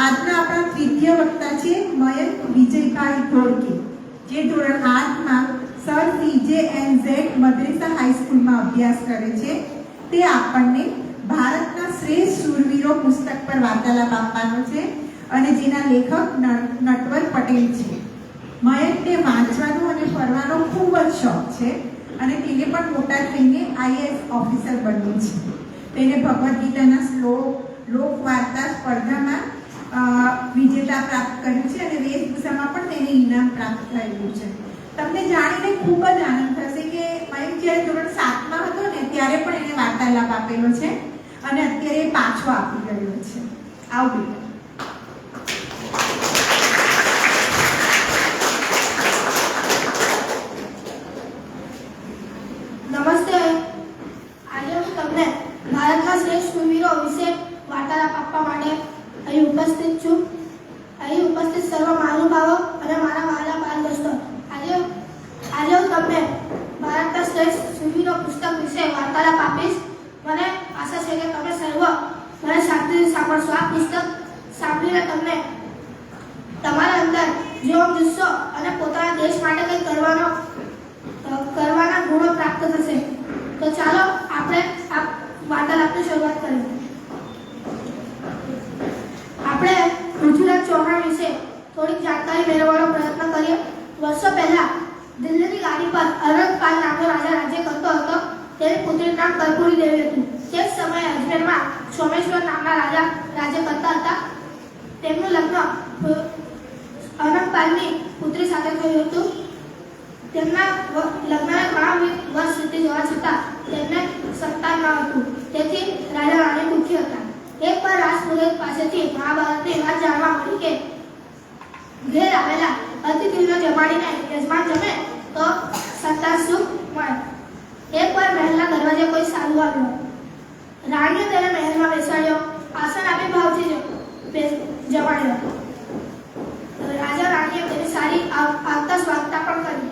આજના આપણા તૃતીય વક્તા છે મયંક વિજયભાઈ ધોળકી, જે ધોરણ 8માં સર CJNZ મદ્રેસા હાઈસ્કૂલમાં અભ્યાસ કરે છે. તે આપણને ભારતના શ્રેષ્ઠ શૂરવીરો પુસ્તક પર વાર્તાલાપ આપવાનો છે અને જેના લેખક નટવર પટેલ છે. મયંકને વાંચવાનો અને ફરવાનો ખૂબ જ શોખ છે અને તેને પણ મોટા થઈને IAS ઓફિસર બનવું છે. તેને ભગવદ્ ગીતાના લોક વાર્તા સ્પર્ધામાં વિજેતા પ્રાપ્ત કર્યું છે અને વેશભૂષામાં પણ તેને ઇનામ પ્રાપ્ત થયેલું છે. તમને જાણીને ખૂબ જ આનંદ થશે કે મયંક જ્યારે ધોરણ 7માં હતો ને ત્યારે પણ એને વાર્તાલાપ આપેલો છે અને અત્યારે પાછો આપી રહ્યો છે. આવ બેટા. નમસ્તે. આજે હું તમને ભારતના શ્રેષ્ઠ શૂરવીરો વિશે વાર્તાલાપ આપવા માટે અહીં ઉપસ્થિત છું. અહીં ઉપસ્થિત સર્વ મહાનુભાવો અને મારા વહાલા બાળ દોસ્તો, આજે હું તમને ભારતના શ્રેષ્ઠ શૂરવીરો પુસ્તક વિશે વાર્તાલાપ આપીશ. મને આશા છે કે તમે સર્વ મને શાંતિથી સાંભળશો. આ પુસ્તક જેવો જુસ્સો અને પોતાના દેશ માટે કંઈક કરવાના ગુણો પ્રાપ્ત થશે. તો ચાલો આપણે આ વાર્તાલાપની શરૂઆત કરીએ. આપણે પૃથ્વીરાજ ચૌહાણ વિશે થોડીક જાણકારી મેળવવાનો પ્રયત્ન કરીએ. વર્ષો પહેલા દિલ્હીની ગાદી પર અરંગપાલ નામનો રાજા રાજ્ય કરતો હતો. તેની પુત્રીનું નામ કર્પૂરી દેવી હતું. તે જ સમયે અજમેરમાં સોમેશ્વર નામના રાજા રાજ્ય કરતા હતા. તેમનું લગ્ન અરંગપાલની પુત્રી સાથે થયું હતું. તેમના લગ્નને ઘણા વર્ષ વીતી જવા છતાં તેમને સંતાન ન હતું. તેથી રાજા રાણી દુઃખી હતા. એકવાર રાજપુરોહિત પાસેથી મહાભારતની વાત જાણવા મળી કે ઘેર આવેલા અતિથિઓને જમાડીને યજમાન જમે તો સંતાન સુખ મળે. એકવાર મહેલના દરવાજે કોઈ સાધુ આવ્યો. રાણીએ તેને મહેલમાં બેસાડ્યો, આસન આપી ભાવથી જમાડ્યો. રાજા રાણીએ તેની સારી આવતા સ્વાગતા પણ કરી.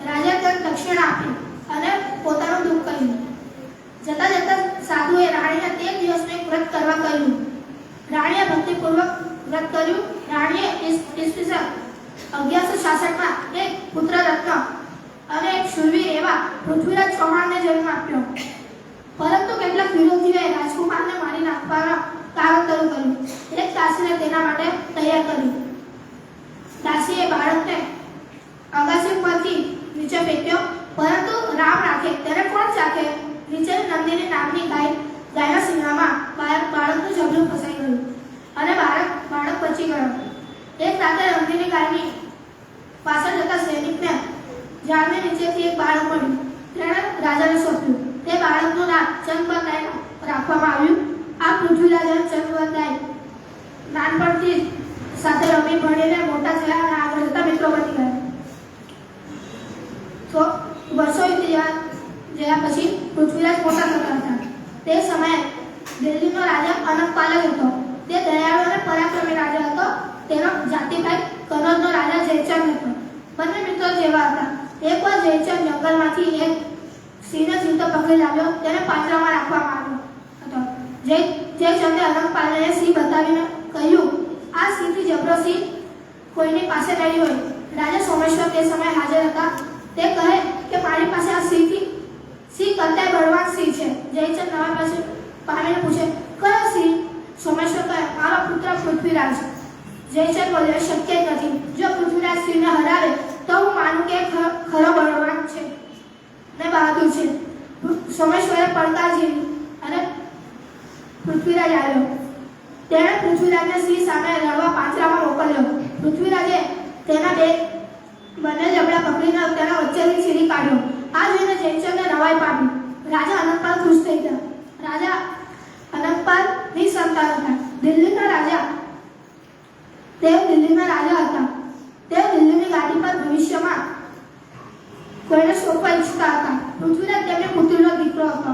રાજાએ તેને દક્ષિણા આપી અને પોતાનું દુઃખ કહ્યું. જતા જતા સાધુએ રાણીને તે દિવસનું એક વ્રત કરવા કહ્યું. રાણીએ ભક્તિપૂર્વક વ્રત કર્યું. રાણીએ ઈસવીસન 1166માં એક પુત્ર રત્ન અને એક શૂરવીર એવા પૃથ્વીરાજ ચૌહાણને જન્મ આપ્યો. પરંતુ કેટલાક વિરોધીઓએ રાજકુમારને મારી નાખવાનો કાવતરું કર્યું. એક દાસીને તેના માટે તૈયાર કર્યું. દાસીએ બાળકને અગાસી પરથી નીચે ફેંક્યો. પરંતુ રામ રાખે તેને કોણ ચાખે? નીચે નંદિની નામની ગાયના સિંહામાં બાળકનું જબલું ફસાઈ ગયું અને બાળક બચી ગયો. એક રાતે નંદિની ગાયની પાછળ જતા સૈનિકને ઝાડની નીચેથી એક બાળક મળ્યું. તેણે રાજાને સોંપ્યું. તે બાળકનું નામ ચંદ્રવરદાય રાખવામાં આવ્યું. આ પૃથ્વીરાજ અને ચંદ્રવરદાય નાનપણથી સાથે રમી ભણીને મોટા થયા અને આગળ જતા મિત્રો બની ગયા. તો વર્ષો વીતી જયા પછી પૃથ્વીરાજ મોટા થતા હતા. તે સમયે દિલ્હીનો રાજા અનંતપાલ જ હતો. તે દયાળુ અને પરાક્રમી રાજા હતો. તેનો જાતિભાઈ કનોજનો રાજા જયચંદ હતો. બંને મિત્રો જેવા હતા. એકવાર જયચંદ જંગલમાંથી એક સિંહને જીવતો પકડી લાવ્યો. તેને પાંજરામાં રાખવામાં આવ્યો હતો. જયચંદે અનંતપાલને સિંહ બતાવીને કહ્યું, આ સિંહથી જબરો સિંહ કોઈની પાસે નહીં હોય. રાજા સોમેશ્વર તે સમયે હાજર હતા. તે કહે કે મારી પાસે આ સિંહ કરતા બળવાન સિંહ છે. જયચંદ નવા પાસે પામીને પૂછે, કયો સિંહ? સોમેશ્વર કહે, મારો પુત્ર પૃથ્વીરાજ. જયચંદ બોલ્યો, શક્ય જ નથી. જો પૃથ્વીરાજ સિંહને હરાવે તો હું માનું કે ખરો બળવાન છે ને બહાદુર છે. સોમેશ્વરે પડકાર ઝીલી અને પૃથ્વીરાજ આવ્યો. તેણે પૃથ્વીરાજને સિંહ સામે લડવા પાંજરામાં મોકલ્યો. પૃથ્વીરાજે તેના બંને જબડા પકડીને તેના વચ્ચેથી ચીરી કાઢ્યો. આ જોઈને જયચંદને નવાઈ પામી. રાજા અનંતપાલ ખુશ થઈ ગયા. રાજા અનંતપાલ નિસંતાન હતા. દિલ્હીના રાજા હતા. તેઓ દિલ્હીની ગાદી પર ભવિષ્યમાં કોઈને સોંપવા ઈચ્છતા હતા. પૃથ્વીરાજ તેમની પુત્રીનો દીકરો હતો.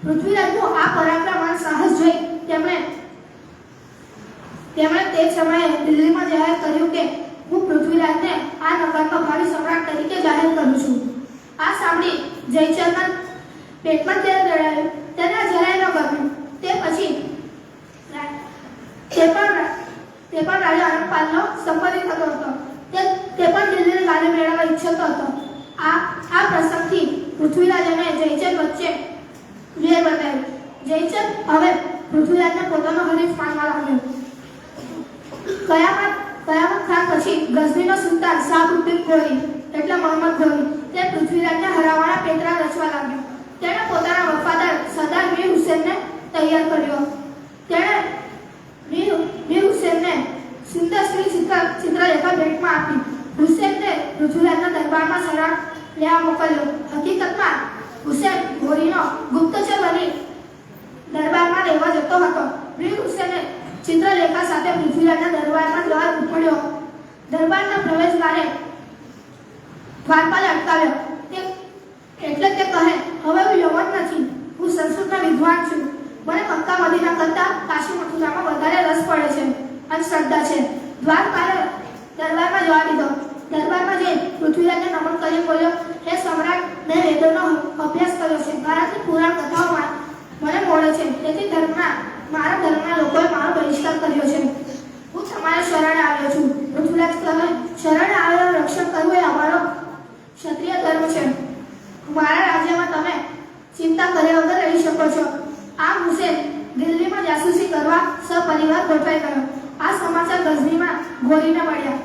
પૃથ્વીરાજનું આ પરાક્રમ અને સાહસ જોઈ તેમણે તે સમયે દિલ્હીમાં જાહેર કર્યું કે હું પૃથ્વીરાજને આ નગરનો ભાવિ સમ્રાટ તરીકે જાહેર કરું છું. આ સાંભળી જયચંદના પેટમાં તેલ દળાયું. તેને જરાય ન ગમ્યું. તે પણ રાજા અનંતપાલનો સંબંધી થતો હતો. તે પણ દિલ્હીની ગાદી મેળવવા ઈચ્છતો હતો. આ પ્રસંગથી પૃથ્વીરાજ અને જયચંદ વચ્ચે વેર બંધાયો. જયચંદ હવે પૃથ્વીરાજને પોતાનો હરીફ માનવા લાગ્યો. કયામત ખાન પછી ગઝનીનો સુલતાન શાહબુદ્દીન ઘોરી એટલે મોહમ્મદ ઘોરી તે પૃથ્વીરાજને હરાવવાના પેટરા રચવા લાગ્યો. તેણે પોતાના વફાદાર સરદાર મીર હુસેનને તૈયાર કર્યો. તેણે મીર હુસેનને સુંદર સ્ત્રી ચિત્રલેખા ભેટમાં આપી. હુસેનને પૃથ્વીરાજના દરબારમાં શરણ લેવા મોકલ્યો. હકીકતમાં હુસેન ઘોરીનો ગુપ્તચર બની દરબારમાં રહેવા જતો હતો. મીર હુસેને ચિત્રલેખા સાથે પૃથ્વીરાજના દરબારમાં દ્વાર ઉપડ્યો. દરબારના પ્રવેશદ્વારે દ્વારપાલે અટકાવ્યો. એટલે તે કહે, હવે હું યવન નથી, હું સંસ્કૃતનો વિદ્વાન છું. મને મક્કા મદીના કરતા કાશી મથુરામાં વધારે રસ પડે છે અને શ્રદ્ધા છે. દ્વારપાલે દરબારમાં જવા દીધો. દરબારમાં જઈ પૃથ્વીરાજને નમન કરી બોલ્યો, હે સમ્રાટ, મેં વેદોનો અભ્યાસ કર્યો છે. ભારતની પુરાણ કથાઓ મને મળે છે. તેથી મારા ધર્મના લોકોએ મારો બહિષ્કાર કર્યો છે. હું તમારા શરણે આવ્યો છું. પૃથ્વીરાજ પૃથ્વીરાજ કહે, શરણ આવેલો રક્ષણ કરવું એ અમારો ક્ષત્રિય ધર્મ છે. મારા રાજ્યમાં તમે ચિંતા કર્યા વગર રહી શકો છો. આમ હુસેન દિલ્હીમાં જાસૂસી કરવા સપરિવાર ગોઠવાઈ ગયો. આ સમાચાર ગઝનીમાં ઘોરીને મળ્યા.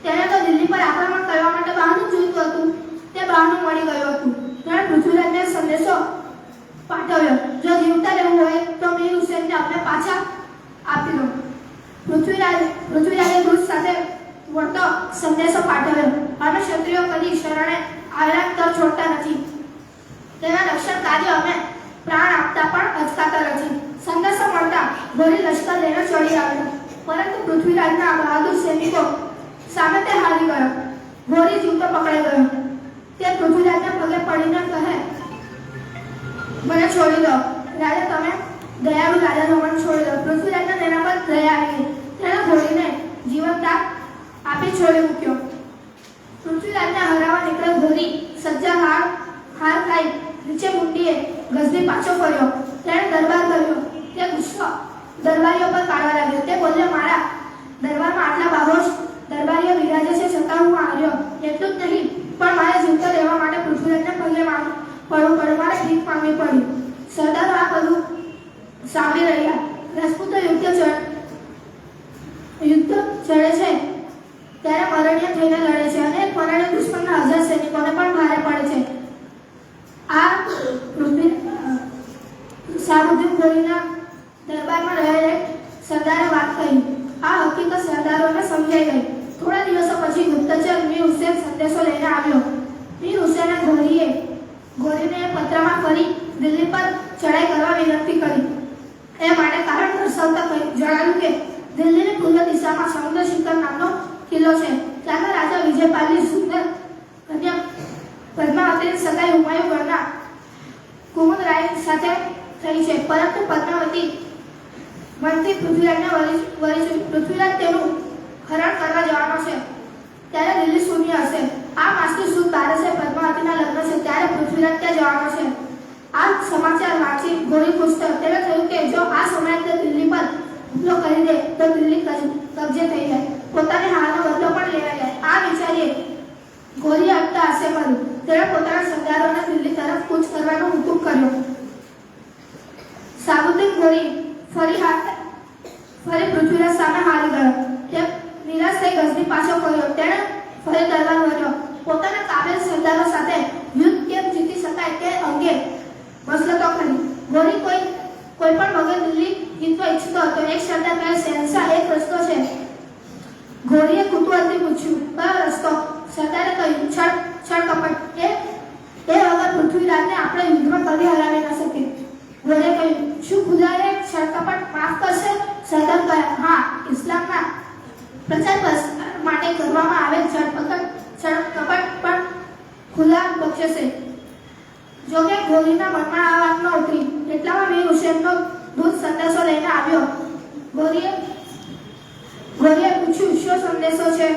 તેણે તો દિલ્હી પર આક્રમણ કરવા માટે બહાનું જોઈતું હતું. તે બહાનું મળી ગયું હતું. તેણે પૃથ્વીરાજને સંદેશો પાઠવ્યો, જો જીવતા રહેવું હોય તો મીર હુસેનને અમને પાછા આપી દો. પૃથ્વીરાજે દૂત સાથે વળતો સંદેશો પાઠવ્યો, અમે ક્ષત્રિયો કદી શરણે આવેલા તર છોડતા નથી. તેના રક્ષણ કાર્ય અમે પ્રાણ આપતા પણ અચકાતા નથી. સંદેશો મળતા ઘોરી લશ્કર લઈને ચડી આવ્યો, પરંતુ પૃથ્વીરાજના બહાદુર સૈનિકો સામે તે હારી ગયો. ઘોરી જીવતો પકડાઈ ગયો. તે પૃથ્વીરાજને પગે પડીને કહે, મને છોડી દો રાજા, તમે દયાળુ રાજાનો મને છોડી દો. પૃથ્વીરાજને તેના પર દયા આવી. તેણે ઘોડીને જીવનદાન આપી છોડી મૂક્યો. પૃથ્વીરાજને હરાવવા નીકળેલ ઘોડી સજ્જા હાર ખાઈ નીચે મુંડીએ ગઝની પાછો ફર્યો. તેણે દરબાર કર્યો. તે ગુસ્સો દરબારીઓ પર કાઢવા લાગ્યો. તે બોલ્યો, મારા દરબારમાં આટલા બાહોશ દરબારીઓ બિરાજે છે, છતાં હું આવ્યો. એટલું જ નહીં, પણ મારે જીવતો રહેવા માટે પૃથ્વીરાજને પગે પડવું પડ્યું. મારે ભીખ માંગવી પડી. સરદારો આ બધું સાંભળી રહ્યા. રાજપૂતો યુદ્ધ ચડે છે ત્યારે મરણીય થઈને લડે છે, અને મરણીય દુશ્મનના 1000 સૈનિકોને પણ ભારે પડે છે. આ શાહબુદ્દીન ઘોરીના દરબારમાં રહેલા સરદારે વાત કહી. આ હકીકત સરદારોને સમજાઈ ગઈ. થોડા દિવસો પછી ગુપ્તચર મીર હુસેન સંદેશો લઈને આવ્યો. મીર હુસેને ઘોરીને પત્રમાં ફરી દિલ્હી પર ચડાઈ કરવા વિનંતી કરી. એ માટે કારણ દર્શાવતા જણાવ્યું કે દિલ્હીની પૂર્વ દિશામાં સમુદ્ર શિખર નામનો કિલ્લો છે. ત્યાંના રાજા વિજયપાલની સુંદર કન્યા પદ્માવતીની સગાઈ હુમાયુ ગઢના કુમુદરાય સાથે થઈ છે, પરંતુ પદ્માવતી મનથી પૃથ્વીરાજ તેનું હરણ કરવા જવાનો છે. ત્યારે દિલ્હી શૂન્ય હશે. આ માસની સુદ 12 પદ્માવતીના લગ્ન છે, ત્યારે પૃથ્વીરાજ ત્યાં જવાનો છે. આ સમાચાર વાંચી ઘોરી ખુશ થયો. તેને થયું કે જો આ સમયે તે દિલ્હી પર હુમલો કરી દે તો દિલ્હી કબજે થઈ જાય, પોતાની હારનો બદલો પણ લેવાઈ જાય. આ વિચારીએ ઘોરી અટતા હશે કર્યું. તેણે પોતાના સરદારોને દિલ્હી તરફ કૂચ કરવાનો હુકમ કર્યો. શાહબુદ્દીન ઘોરી ફરી પૃથ્વીરાજ સામે હારી ગયો. તે નિરાશ થઈ ગઝની પાછો ફર્યો. તેણે ફરી દરબાર ભર્યો. પોતાના કાબિલ સરદારો સાથે યુદ્ધ કેમ જીતી શકાય તે અંગે મસલતો કરી. ઘોરી કોઈ પણ વગર દિલ્હી જીતવા ઈચ્છતો હતો. એક સરદાર કહે, શહેનશાહ, એક રસ્તો છે. ઘોરીએ કુતૂહલથી પૂછ્યું, કયો રસ્તો? સરદારે કહ્યું, છળ કપટ. એ વગર પૃથ્વીરાજને આપણે યુદ્ધમાં કદી હરાવી ન શકીએ. ઘોરીએ કહ્યું, શું ખુદાએ છળ કપટ માફ કરશે? સરદાર કહે, હા, ઇસ્લામના પ્રચાર માટે કરવામાં આવેલ છળ કપટ પણ ખુદા બક્ષશે. જોકે ઘોરીના મનમાં આ વાત ન ઉતરી. એટલામાં મીર હુસેનનો દૂત સંદેશો લઈને આવ્યો. ઘોરીએ પૂછ્યું, શું સંદેશો છે?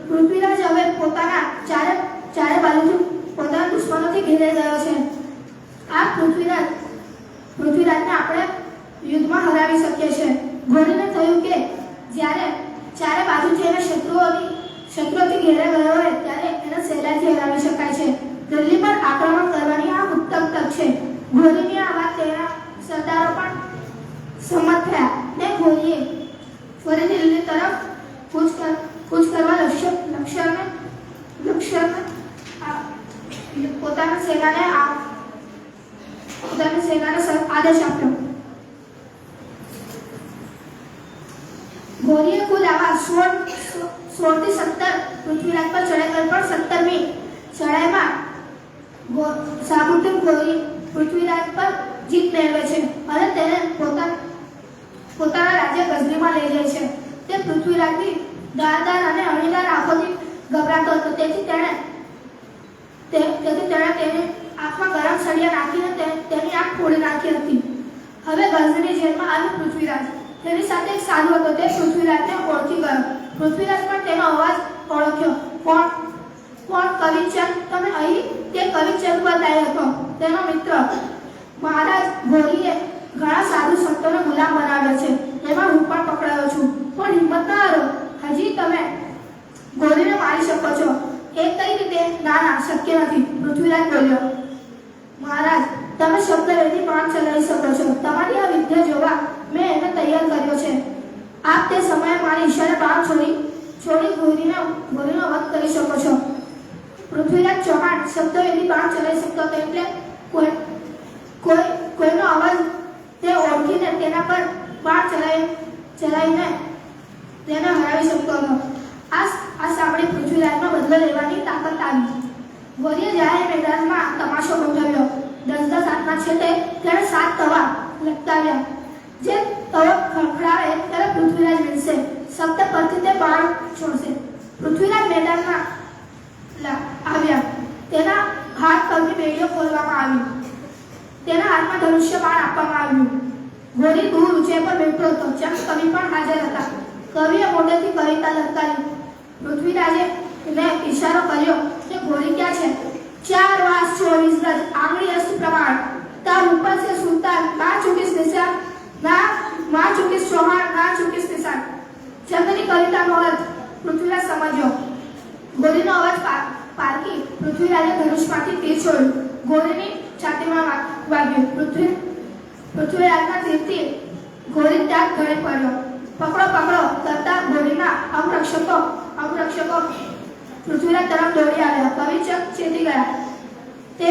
પૃથ્વીરાજ હવે પોતાના ચારે બાજુથી પોતાના દુશ્મનોથી ઘેરાઈ ગયો છે. આ પૃથ્વીરાજને આપણે યુદ્ધમાં હરાવી શકીએ છીએ. ઘોરીને થયું કે જ્યારે ચારે બાજુથી એને શત્રુઓથી ઘેરાઈ ગયો હોય ત્યારે એને સહેલાઈથી હરાવી શકાય છે. દિલ્હી પર આક્રમણ કરવાની આ ઉત્તમ તક છે. ઘોરીની આ વાત તેના સરદારો પણ સંમત થયા ને ઘોરીએ ફરી દિલ્હી તરફ કૂચ કરવા લશ્કરને પોતાના સેનાને આદેશ આપ્યો. ઘોરીએ કુલ આવા 16 થી 17 પૃથ્વીરાજ પર ચડાઈ કરી, પણ 17મી ચડાઈમાં શાહબુદ્દીન ઘોરી પૃથ્વીરાજ પર જીત મેળવે છે અને તેને પોતાના રાજ્ય ગઝનીમાં લઈ જાય છે. તે પૃથ્વીરાજની દારદાર અને અણીદાર આંખોથી ગભરાતો હતો. તેથી તેણે તેની આંખમાં ગરમ સળિયા નાખીને તેની આંખ ફોડી નાખી હતી. હવે ગઝની જેલમાં આવ્યો પૃથ્વીરાજ. તેની સાથે એક સાધુ હતો. તે પૃથ્વીરાજને ઓળખી ગયો. પૃથ્વીરાજ પણ તેનો અવાજ ઓળખ્યો. કોણ કવિચંદ? તમે અહીં? તે કવિચંદ બતાવ્યો હતો, તેનો મિત્ર. મહારાજ ઘોરીએ ઘણા સાધુ સંતોને ગુલામ બનાવ્યા છે, એમાં હું પણ પકડાયો છું, પણ હિંમત ના ના શક્ય નથી. પૃથ્વીરાજ બોલ્યો, મહારાજ તમે શબ્દવેદી બાણ ચલાવી શકો છો. તમારી આ વિદ્યા જોવા મેં એને તૈયાર કર્યો છે. આપ તે સમયે મારી ઈશારે બાણ છોડી ઘોરીનો વધ કરી શકો છો. પૃથ્વીરાજ ચૌહાણ શબ્દવેદી બાણ ચલાવી શકતો હતો એટલે કોઈનો અવાજ તે ઓળખીને તેના પર બાણ ચલાવીને તેને હરાવી શકતો હતો. આ સાંભળી પૃથ્વીરાજનો બદલો લેવાની તાકાત આવી. ગોરીએ જાહેર મેદાનમાં તમાશો ગોઠવ્યો. 10-10 હાથના છેડે તેણે 7 તવા લટકાવ્યા. જે તવો ખડખડાવે ત્યારે પૃથ્વીરાજ વિનશે. શબ્દ પરથી તે બાણ છોડશે. પૃથ્વીરાજ મેદાનમાં આવ્યા. તેના હાથ પગની બેડીઓ ખોલવામાં આવી. તેના હાથમાં ધનુષ્ય બાણ આપવામાં આવ્યું. ગોરી દૂર ઊંચાઈ પર બેઠો હતો. ચંદ કવિ પણ હાજર હતા. કવિએ મોઢેથી કવિતા લટકાવી. પૃથ્વીરાજે એને ઈશારો કર્યો કે ગોરી ક્યાં છે? 4 વાસ 24 ગજ આંગળી અસ્ત પ્રમાણ તાર ઉપર से सुल्तान ना चुकिस निशान ना चुकिस चौहान ना चुकिस निशान. ચંદની કવિતાનો અર્થ પૃથ્વીરાજ સમજ્યો. ગોરીનો અવાજ પારખી પૃથ્વીરાજે ધનુષમાંથી તીર છોડ્યું. ગોરીની છાતીમાં વાગ્યું. પૃથ્વીરાજના તીરથી ગોરી ત્યાં ગળે પડ્યો. પકડો પકડો કરતા ગોરીના અંગરક્ષકો પૃથ્વીરાજ તરફ દોડી આવ્યા. કવિચંદ ચેતી ગયા. તે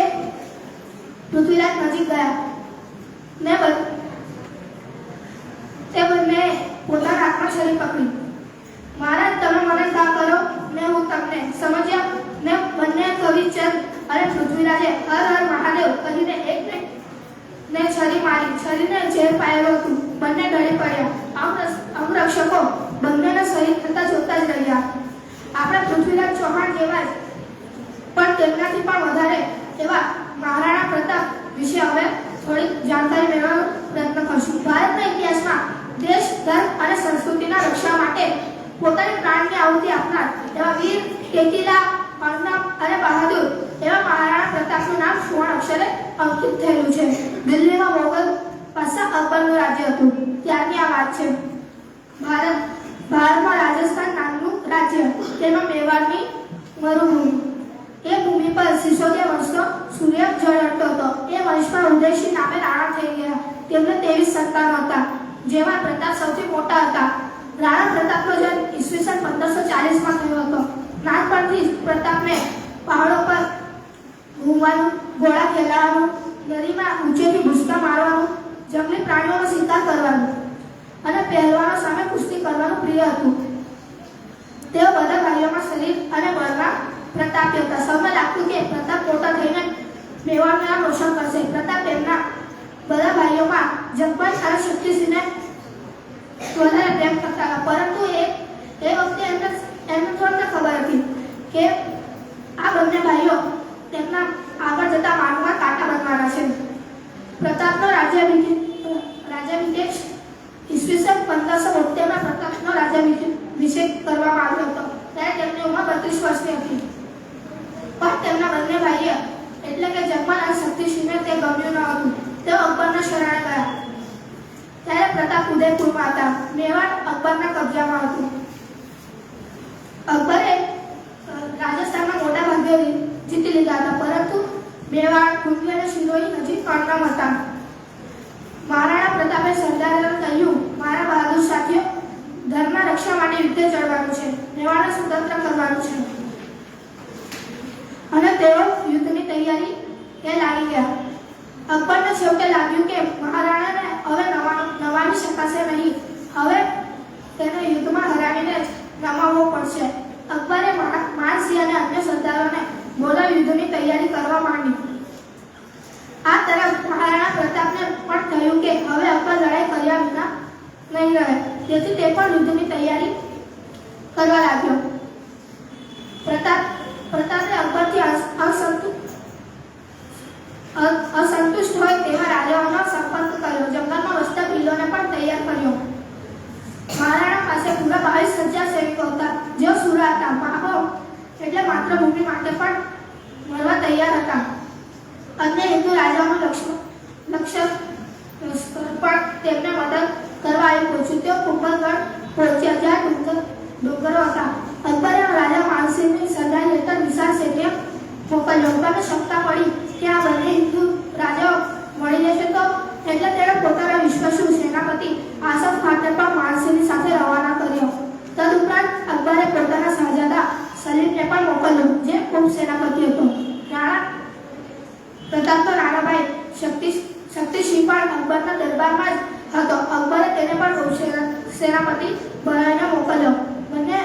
પૃથ્વીરાજ નજીક ગયા. તે બંને પોતાના હાથમાં છરી પકડી. મહારાજ તમે મને ઘા કરો ને હું તમને. સમજ્યા? ને બંને કવિચંદ અને પૃથ્વીરાજે હર હર મહાદેવ કહીને એકને છરી મારી. છરીને ઝેર પાયેલું હતું. બંને ઢળી પડ્યા. અંગરક્ષકો બંનેના શરીર થતા જોતા જ રહ્યા. આપણા પૃથ્વીરાજ ચૌહાણ જેવા જ પણ તેમનાથી પણ વધારે એવા મહારાણા પ્રતાપ વિશે હવે થોડીક જાણકારી મેળવવાનો પ્રયત્ન કરશું. ભારતના ઇતિહાસમાં દેશ, ધર્મ અને સંસ્કૃતિના રક્ષા માટે પોતાની પ્રાણની આહુતિ આપનાર એવા વીર, ટેકીલા, અણનમ અને બહાદુર એવા મહારાણા પ્રતાપનું નામ સુવર્ણ અક્ષરે અંકિત થયેલું છે. દિલ્હીમાં મોગલ પાછા અકબરનું રાજ્ય હતું ત્યારની આ વાત છે. ભારતમાં રાજસ્થાન નામનું રાજ્ય, તેમાં મેવાડની મરુભૂમિ. એ ભૂમિ પર સિસોદિયા વંશનો સૂર્ય ઝળહળતો હતો. એ વંશ પર ઉદયસિંહ નામે રાણા થઈ ગયા. તેમને 23 સંતાનો હતા, જેમાં પ્રતાપ સૌથી મોટા હતા. રાણા પ્રતાપનો જન્મ ઈસવીસન 1540માં થયો હતો. નાનપણથી જ પ્રતાપને પહાડો પર ઘૂમવાનું, ઘોડા ખેલાવાનું, નદીમાં ઊંચેથી ભૂસકા મારવાનું, જંગલી પ્રાણીઓનો શિકાર કરવાનું અને પહેલવાનો સામે કુસ્તી કરવાનું પ્રિય હતું. તેઓ બધા ભાઈઓમાં શરીર અને બળમાં પ્રતાપી હતા. સૌને લાગતું કે પ્રતાપ મોટા થઈને મેવાડનું નામ રોશન કરશે. પ્રતાપ તેમના બધા ભાઈઓમાં જગપાલ અને શક્તિસિંહને વધારે પ્રેમ કરતા હતા. પરંતુ એ વખતે એમને થોડને ખબર હતી કે આ બંને ભાઈઓ તેમના આગળ જતા માર્ગમાં કાંટા બનવાના છે. પ્રતાપનો રાજ્યાભિષેક ઈસવીસન 1572માં પ્રતાપનો રાજ્યાભિષેક કરવામાં આવ્યો હતો. ત્યારે તેમની ઉંમર 32 વર્ષની હતી. પણ તેમના બંને ભાઈઓ એટલે કે જગમાલ અને શક્તિસિંહને તે ગમ્યું ન હતું. તેઓ અકબરના શરણે ગયા. ત્યારે પ્રતાપ ઉદયપુરમાં હતા. મેવાડ અકબરના કબજામાં હતું. અકબરે રાજસ્થાનના મોટા ભાગે જીતી લીધા હતા, પરંતુ મેવાડ, કુંડી અને શિરોઈ હજી અણનમ હતા. મહારાણા પ્રતાપે સરદારોને કહ્યું, મારા બહાદુર સાથીઓ, ધર્મના રક્ષા માટે યુદ્ધે ચડવાનું છે, મેવાડને સ્વતંત્ર કરવાનું છે. અને તેઓ યુદ્ધની તૈયારી લાગી ગયા. અકબરને છેવટે લાગ્યું કે મહારાણાને હવે નમાવી શકાશે નહીં. હવે તેને યુદ્ધમાં હરાવીને જ નમાવવો પડશે. અકબરે માનસિંહ અને અન્ય સરદારોને બોલાવી યુદ્ધની તૈયારી કરવા માંડી. આ તરફ મહારાણા પ્રતાપને પણ થયું કે હવે અકબર લડાઈ કર્યા વિના નહીં રહે. તેથી તે પણ યુદ્ધની તૈયારી કરવા લાગ્યો. પ્રતાપે અકબરથી અસંતુષ્ટ હોય તેવા રાજાઓનો સંપર્ક કર્યો. જંગલમાં વસતા ભીલોને પણ તૈયાર કર્યો. મહારાણા પાસે પૂરા 22,000 સૈનિકો હતા, જેઓ સુરા હતા. મહાબો એટલે માતૃભૂમિ માટે પણ મરવા તૈયાર હતા. અન્ય હિન્દુ રાજાઓનું લક્ષ્ય પણ તેમને મદદ કરવા આવી પહોંચ્યું. તેઓ કુંભલગઢ પહોંચ્યા, જ્યાં ડુંગરો હતા. અકબરે રાજા માનસિંહની સરદારી હેઠળ વિશાળ સૈન્ય મોકલ્યો. અકબરને શંકા પડી કે આ બંને હિન્દુ રાજાઓ મળી જશે તો, એટલે તેણે પોતાના વિશ્વાસુ સેનાપતિ આસફ ખાનને પણ માનસિંહની સાથે રવાના કર્યો. તદુપરાંત અકબરે પોતાના શહજાદા સલીમને પણ મોકલ્યો, જે ઉપ સેનાપતિ હતો. રાણા પ્રતાપનો નાનો ભાઈ શક્તિસિંહ પણ અકબરના દરબારમાં જ હતો. અકબરે તેને પણ ઉપ સેનાપતિ બનાવીને મોકલ્યો. બંને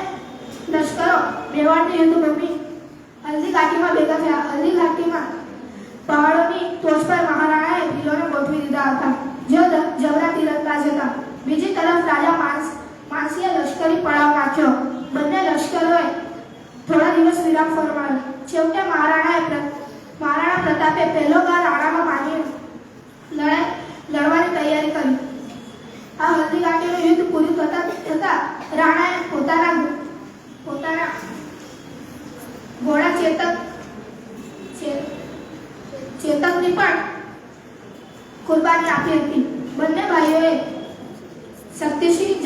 લશ્કરો મેવાડની યુદ્ધભૂમિ હલ્દી ઘાટીમાં ભેગા થયા. હલ્દી ઘાટીમાં પહાડોની ટોચ પર મહારાણાએ વીરોને ગોઠવી દીધા હતા, જેઓ જબરા તીરંદાજ હતા. બીજી તરફ રાજા માનસિંહે લશ્કરી પડાવ નાખ્યો. બંને લશ્કરોએ થોડા દિવસ વિરામ ફરમાવ્યો. છેવટે મહારાણા પ્રતાપે પહેલો વાર રાણામાં માની લડવાની તૈયારી કરી. આ હલ્દી ઘાટીનું યુદ્ધ પૂરું થતા રાણાએ પોતાના ઘોડા ચેતકની પણ કુરબાની આપી હતી. બંને ભાઈઓએ શક્તિસિંહ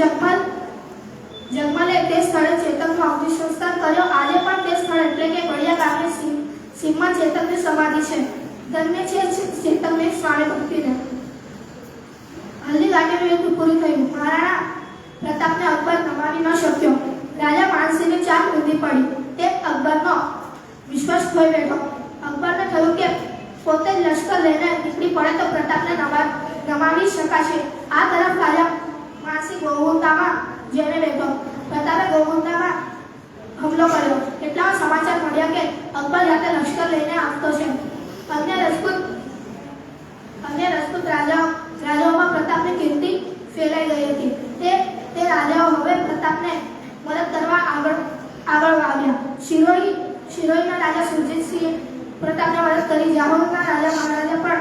જગમલે તે સ્થળે ચેતકનો અગ્નિ સંસ્કાર કર્યો. આજે પણ તે સ્થળ એટલે કે વડિયા ગામની સીમમાં ચેતકની સમાધિ છે. ધન્ય છે ચેતકની સ્વામી ભક્તિને. હલ્દી ઘાટીનું યુદ્ધ પૂરું થયું. મહારાણા પ્રતાપને અકબર નમાવી ન શક્યો. રાજા માનસિંહને ચાપ ઊંધી પડી. તે અકબરનો વિશ્વાસ ખોઈ બેઠો. અકબરને થયું કે પોતે જ લશ્કર લઈને નીકળી પડે તો પ્રતાપને નમાવી શકાશે. આ તરફ રાજા માનસિંહ ગોહુંતામાં જઈને બેઠો. પ્રતાપે ગોહુંતામાં હુમલો કર્યો. એટલામાં સમાચાર મળ્યા કે અકબર જાતે લશ્કર લઈને આવતો છે. અન્ય રાજપૂત રાજાઓમાં પ્રતાપની કીર્તિ ફેલાઈ ગઈ હતી. તે રાજાઓ હવે પ્રતાપને મદદ કરવા આગળ આવ્યા. શિરોઈના રાજા સુરજીતસિંહે પ્રતાપને મદદ કરી. જાહોરના રાજા મહારાજા પણ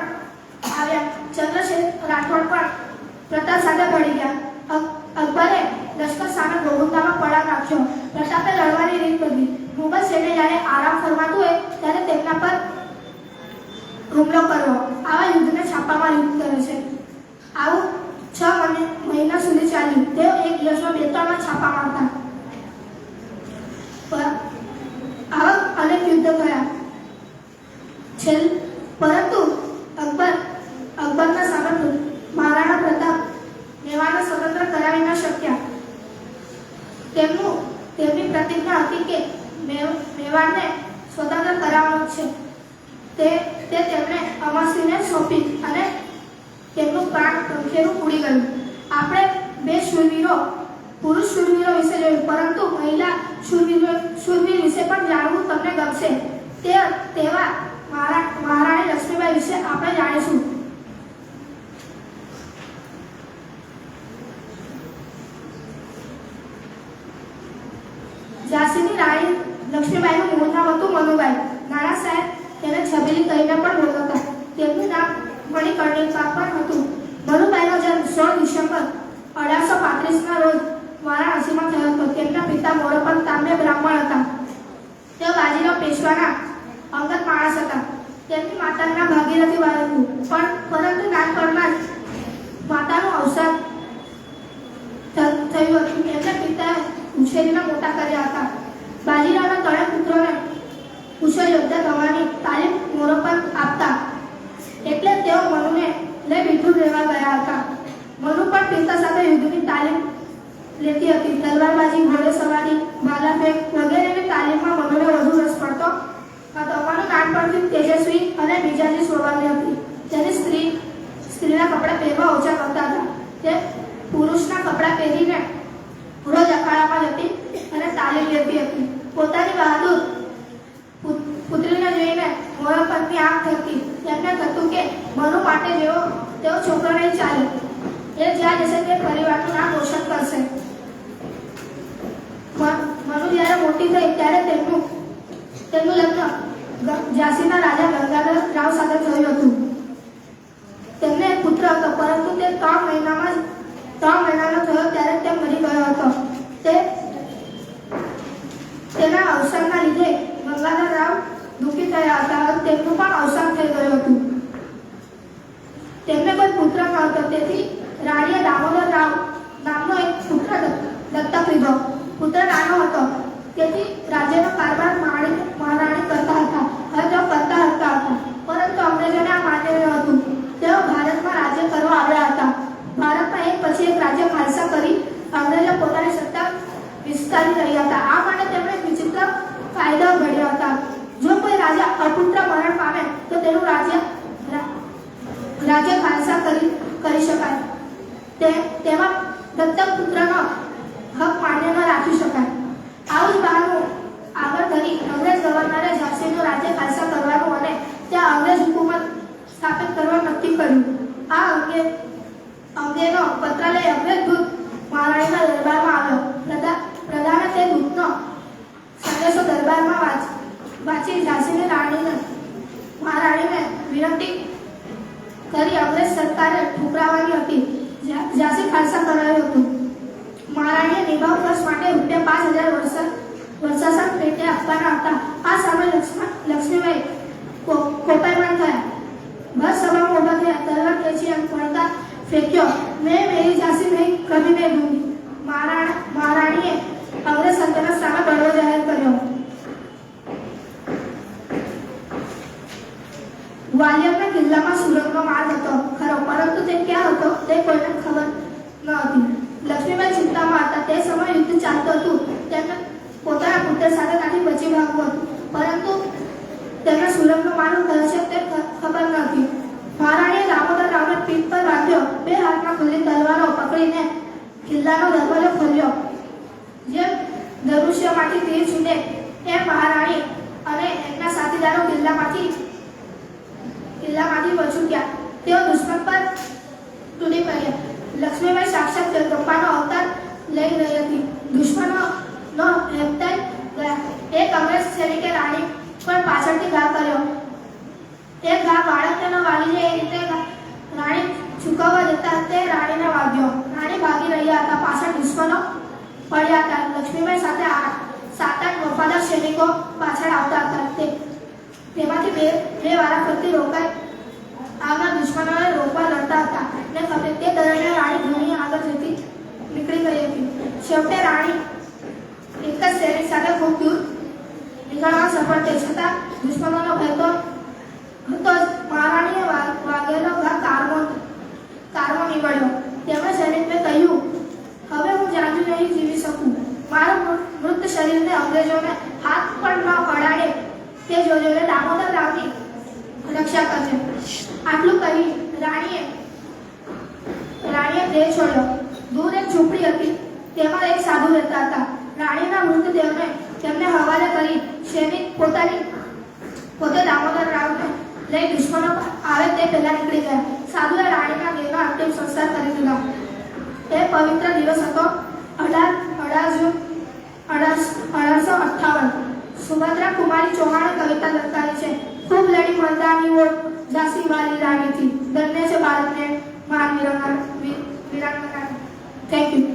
આવ્યા. ચંદ્રશેખર રાઠોડ પણ પ્રતાપ સાથે ભળી ગયા. અકબરે લશ્કર સામે ગોહુંતામાં પડાવ નાખ્યો. પ્રતાપે લડવાની રીત બદલી. મુગલ સૈન્ય જ્યારે આરામ ફરમાતું હોય ત્યારે તેમના પર હુમલો કરવો. આવા યુદ્ધને છાપામાં યુદ્ધ કરે છે. આવું 6 મહિના સુધી ચાલ્યું. તેઓ એક દિવસમાં 2-3 છાપા મારતા. આવા અનેક યુદ્ધો થયા. પરંતુ અકબરના સામે મહારાણા પ્રતાપ મેવાડને સ્વતંત્ર કરાવી ન શક્યા. તેમની પ્રતિજ્ઞા હતી કે મેવાડને સ્વતંત્ર કરાવવાનું છે. તે તેમણે અમરસિંહને સોંપી અને તેમનું પ્રાણ પંખેરું ઉડી ગયું. આપણે 2 પુરુષ શૂરવીરો વિશે જોયું, પરંતુ મહિલા શૂરવીર વિશે પણ જાણવું તમને ગમશે. તેવા મહારાણી લક્ષ્મીબાઈ વિશે આપણે જાણીશું. ઝાંસીની રાણી લક્ષ્મીબાઈનું મૂળ નામ હતું મનુબાઈ. નાના સાહેબ તેને છબીલી કહીને પણ બોલાવતા. તેમનું નામ મણિકર્ણિકા પણ હતું. મનુબાઈનો જન્મ 16 ડિસેમ્બર 1835ના રોજ વારાણસીમાં થયો હતો. તેમના પિતા મોરોપંત તાંબે બ્રાહ્મણ હતા. તેઓ બાજીરાવ પેશવાના અંગત માણસ હતા. તેમની માતાનું નામ ભાગીરથી બાઈ હતું. પરંતુ નાનપણમાં જ માતાનું અવસાન થયું હતું. તેમના પિતાએ ઉછેરીને મોટા કર્યા હતા. બાજીરાવના 3 પુત્રોને કુશળ યોદ્ધા થવાની તાલીમ મોરોપંત આપતા, એટલે તેઓ મનુને લઈ વિઠુર રહેવા ગયા હતા. મનુ પણ પિતા સાથે યુદ્ધની તાલીમ લેતી હતી. તલવારબાજી, ઘોડેસવારી, ભાલાફેંક વગેરેની તાલીમમાં મનુને વધુ રસ પડતો હતો. મનુ નાનપણથી તેજસ્વી અને મિજાજી સ્વભાવની હતી. તેની સ્ત્રીના કપડાં પહેરવા ઓછા ગમતા હતા. તે પુરુષના કપડાં પહેરીને રોજ અખાડામાં જતી અને તાલીમ લેતી હતી. પોતાની બહાદુર પુત્રીને જોઈને મોરોપંતની આંખ થતી. તેમને થતું કે મનુ માટે તેઓ છોકરો નહીં ચાલે. એ જ્યાં જશે તે પરિવારનું નામ રોશન કરશે. મનુ જ્યારે મોટી થઈ ત્યારે તેમનું લગ્ન ઝાંસીના રાજા ગંગાધર રાવ સાથે થયું હતું. તેમને એક પુત્ર હતો, પરંતુ તે 3 મહિનાનો થયો ત્યારે તે મરી ગયો હતો. તેના અવસાનના લીધે ગંગાધર રાવ દુઃખી થયા હતા અને તેમનું પણ અવસાન થઈ ગયું હતું. તેમને કોઈ પુત્ર ન હતો, તેથી રાણીએ દામોદર રાવ નામનો એક પુત્ર દત્તક લીધો. પુત્ર નાનો હતો, તેથી રાજ્યનો કારભાર મહારાણી કરતા હતા. હવે વિસ્તારી રહ્યા હતા. આ માટે તેમણે વિચિત્ર કાયદાઓ ઘડ્યા હતા. જો કોઈ રાજા અપુત્ર મરણ પામે તો તેનું રાજ્ય ખાલસા કરી શકાય. તેમાં દત્તક પુત્રનો હક માન્ય ન રાખી શકાય. આવું જ બહાનું આગળ ધરી અંગ્રેજ ગવર્નરે ઝાંસીનું રાજ્ય ખાલસા કરવાનું અને ત્યાં અંગ્રેજ હુકુમત સ્થાપિત કરવા નક્કી કર્યું. આ અંગેનો પત્ર લઈ અંગ્રેજ દૂત મહારાણીના દરબારમાં આવ્યો. પ્રધાને તે દૂતનો સંદેશો દરબારમાં વાંચી ઝાંસીની મહારાણીને વિનંતી કરી અંગ્રેજ સરકારે ઠુકરાવવાની હતી. ઝાંસી ખાલસા કરાયું હતું. મહારાણીએ નિભાવ ખર્ચ માટે ₹5000 વર્ષાસન પેટે આપવાના હતા. આ સાંભળી લક્ષ્મીબાઈ કોપાયમાન થયા. બસ સભામાં ઉભા થયા. તલવાર ખેંચી પડતા ફેંક્યો. મેં મેરી ઝાંસી નહીં કભી નહીં દૂંગી. મહારાણીએ અંગ્રેજ સલ્તનત સામે બળવો જાહેર કર્યો. ગ્વાલિયરના કિલ્લામાં સુરંગનો માર્ગ હતો ખરો, પરંતુ તે ક્યાં હતો તે કોઈને ખબર ન હતી. લક્ષ્મીબાઈ ચિંતામાં હતા. તે સમયે યુદ્ધ ચાલતું હતું. તેમને પોતાના પુત્ર સાથે ત્યાંથી બચી ભાગવું હતું, પરંતુ તેમને સુરંગનો માર્ગ કયો છે તે ખબર ન હતી. મહારાણીએ દામોદર રાવને પીઠ પર બાંધ્યો. બે હાથમાં ખુલ્લી તલવારો પકડીને કિલ્લાનો દરવાજો ખોલ્યો. જેમ ધનુષ્યમાંથી તીર છૂટે એમ મહારાણી અને એમના સાથીદારો કિલ્લામાંથી પછૂટ્યા. તેઓ દુશ્મન પર તૂટી પડ્યા. લક્ષ્મીબાઈ સાક્ષાત જગદંબાનો અવતાર લઈ રહી હતી. દુશ્મનો હેમતાઈ ગયા. એક અંગ્રેજ સૈનિકે રાણી પર પાછળથી ઘા કર્યો. એક ઘા બાળકને ન વાગી જાય એ રીતે રાણી ચૂકવવા જતા તે રાણીને વાગ્યો. રાણી ભાગી રહ્યા હતા. પાછળ દુશ્મનો પડ્યા હતા. લક્ષ્મીબાઈ સાથે 7-8 વફાદાર સૈનિકો પાછળ આવતા હતા. તેમાંથી બે વારાફરતી રોકાઈ આગળ દુશ્મનોને રોકવા લડતા હતા ને ખબર તે દરમિયાન રાણી ઘણી આગળ જતી નીકળી ગઈ હતી. છેવટે રાણી એક જ સૈનિક સાથે ખૂબ દૂર નીકળવા સફળ થઈ. છતાં દુશ્મનોનો ભય તો હતો જ. મહારાણીએ વાગેલો ઘા કારમો નીવડ્યો. તેમણે સૈનિકને કહ્યું, હવે હું જાજુ નહીં જીવી શકું. મારા મૃત શરીરને અંગ્રેજોને હાથ પણ ન અડાડે તે જોજો. દામોદર રાવની રક્ષા કરજે. આટલું કહી રાણીએ દેહ છોડ્યો. દૂર એક ઝૂંપડી હતી. તેમાં એક સાધુ રહેતા હતા. રાણીના મૃતદેહને તેમને હવાલે કરી સૈનિક પોતે દામોદર રાવને લઈ દુશ્મનો આવે તે પહેલા નીકળી ગયા. સાધુએ રાણીના દેહનો અંતિમ સંસ્કાર કરી દીધો. એ પવિત્ર દિવસ હતો 18 જૂન 1858. સુભદ્રા કુમારી ચૌહાણે કવિતા લખાવી છે. ખૂબ લડી મરદાની ઓર ઝાંસી વાલી રાણી થી. ધન્ય છે ભારતને મહાન વીરાંગના. Thank you.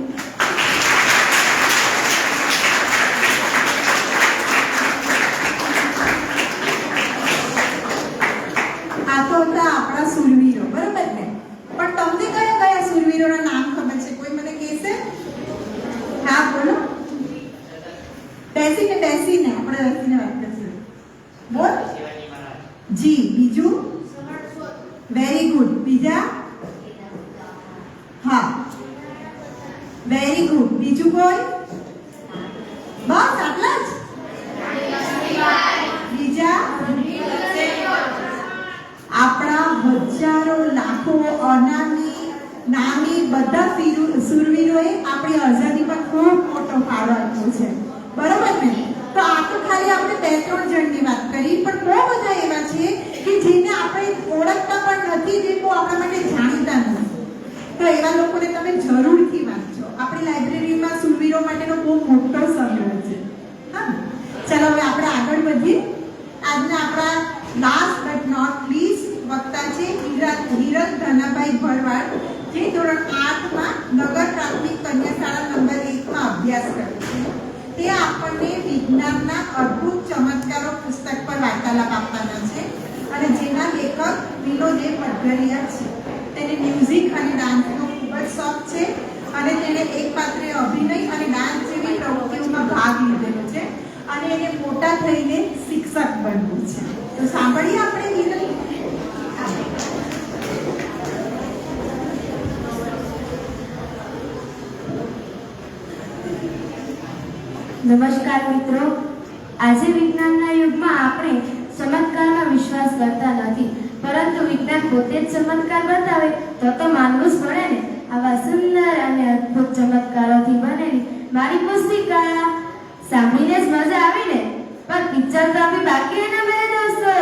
આ તો હતા આપણા સુરવીરો, બરોબર ને? પણ તમને કયા કયા સુરવીરોના નામ ખબર છે? કોઈ મને કહેશે? હા બોલો. બેસીને આપણે બેસીને વાત કરીશું. બોલ. જી. બીજું? Very good. બીજા? હા વેરી ગુડ. બીજું કોઈ? બસ આટલા જ? બીજા? આપણા હજારો લાખો નામી બધા સુરવીરોએ આપણી આઝાદી પર ખૂબ મોટો ફાળો આપ્યો છે, બરોબર ને? તો આ તો ખાલી આપણે 2-3 જણની વાત કરી, પણ બહુ બધા એવા છે કે જેને આપણે ઓળખતા પણ નથી, જે બહુ આપણા માટે જાણીતા નથી. તો એવા લોકોને તમે જરૂરથી વાંચો. આપણી લાઇબ્રેરીમાં સુરવીરો માટેનો બહુ મોટો સંગ્રહ છે. હા, ચાલો હવે આપણે આગળ વધીએ. આજના આપણા લાસ્ટ બટ નોટ લીસ્ટ વક્તા છે હિરલ ધનાભાઈ ભરવાડ, જે ધોરણ 8માં નગર પ્રાથમિક કન્યા શાળા નંબર 1માં અભ્યાસ કરે છે. તે આપણને વિજ્ઞાનના અદ્ભુત ચમત્કારો પુસ્તક પર વાર્તાલાપ આપવાના છે અને જેના લેખક વિનોદે પટઘરિયા છે. તેને મ્યુઝિક અને ડાન્સનો ખૂબ જ શોખ છે અને તેણે એકપાત્રીય અભિનય અને ડાન્સ જેવી પ્રવૃત્તિઓમાં ભાગ લીધેલો છે અને એને મોટા થઈને શિક્ષક બનવું છે. તો સાંભળીએ આપણે હિરલ. નમસ્કાર મિત્રો, આજે વિજ્ઞાનના યુગમાં આપણે ચમત્કારમાં વિશ્વાસ કરતા નથી, પરંતુ વિજ્ઞાન પોતે જ ચમત્કાર બતાવે તો માનવું જ પડે ને. આવા સુંદર અને અદ્ભુત ચમત્કારોથી બનેલી મારી પુસ્તિકા સાંભળીને જ મજા આવી ને, પણ પિક્ચર તો આપણી બાકી ને મેરે દોસ્તો.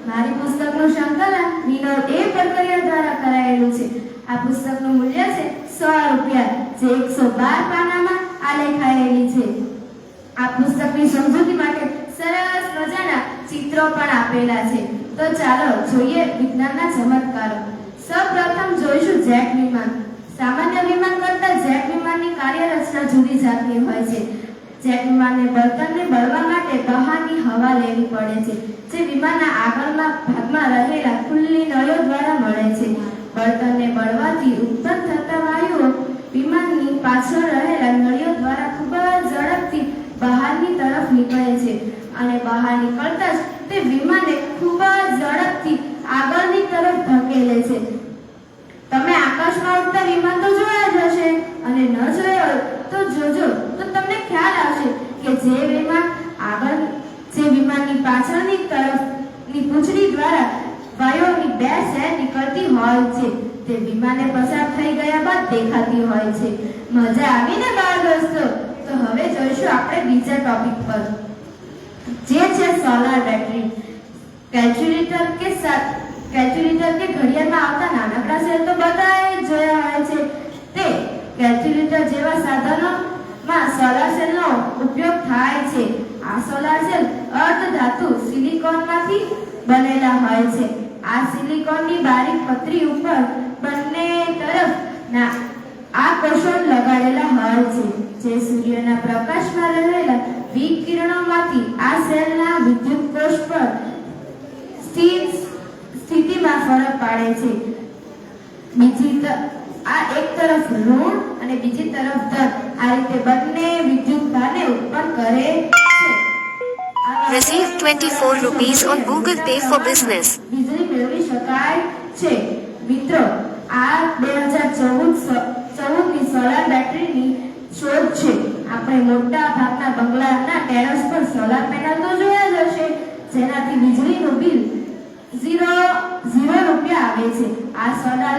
મારી પુસ્તકનું સંકલન વિનોદ એ પરકરિયા દ્વારા કરાયેલું છે. આ પુસ્તકનું મૂલ્ય છે 100 રૂપિયા, જે 112 પાનામાં આલેખાયેલી છે. આ પુસ્તકની સમજૂતી માટે સરસ મજાના ચિત્રો પણ આપેલા છે. તો ચાલો જોઈએ વિજ્ઞાનના ચમત્કારો. સૌપ્રથમ જોઈશું જેટ વિમાન. સામાન્ય વિમાન કરતાં જેટ વિમાનની કાર્યરચના જુદી જાતની હોય છે. જેટ વિમાનને બળતણને બળવા માટે બહારની હવા લેવી પડે છે, જે વિમાનના આગળના ભાગમાં રહેલા ખુલ્લી નળીઓ દ્વારા મળે છે. બળતણને બળવાથી ઉત્પન્ન થતા વાયુઓ વિમાનની પાછળ રહેલા નળીઓ દ્વારા ખૂબ જ ઝડપથી બહારની તરફ નીકળે છે, અને બહાર નીકળતા જ તે વિમાનને ખૂબ જ ઝડપથી આગળની તરફ ધકેલે છે. તમે આકાશમાં ઉડતા વિમાન તો જોયા જ હશે, અને ન જોયા હોય તો જોજો, તો તમને ખ્યાલ આવશે કે જે વિમાનની પાછળની તરફની પૂંછડી દ્વારા વાયુઓની 2 સેર નીકળતી હોય છે, તે વિમાને પસાર થઈ ગયા બાદ દેખાતી હોય છે. મજા આવી ને બાળ દોસ્તો? તો હવે જોઈશું આપણે બીજા ટોપિક પર, જે છે સોલાર બેટરી. કેલ્ક્યુલેટર કે ઘડિયાળમાં આવતા નાનકડા સેલ તો બધાએ જોયા હોય છે. તે કેલ્ક્યુલેટર જેવા સાધનોમાં સોલાર સેલનો ઉપયોગ થાય છે. આ સોલાર સેલ અર્ધધાતુ સિલિકોનમાંથી બનેલા હોય છે. આ સિલિકોનની બારીક પતરી ઉપર બંને તરફ આકર્ષણ લગાડેલા હોય છે, જે સૂર્યના પ્રકાશમાં રહેલા વિકિરણોમાંથી આ સેલના વિદ્યુત કોષ પર સ્થિતિમાં ફરક પાડે છે. આ એક તરફ ઋણ અને બીજી તરફ ધન, આ રીતે બંને વિદ્યુત ભારને ઉત્પન્ન કરે છે. Receive 24 rupees on Google Pay for business. વીજળી મેળવી શકાય છે. મિત્રો, આ 2014ની સોલાર બેટરીની શોધ છે. આપણે મોટા ભાગના બંગલાના ટેરેસ પર સોલાર પેનલ તો જોયા જ હશે, જેનાથી વીજળીનું બિલ 0 રૂપિયા આવે છે. આ સોલાર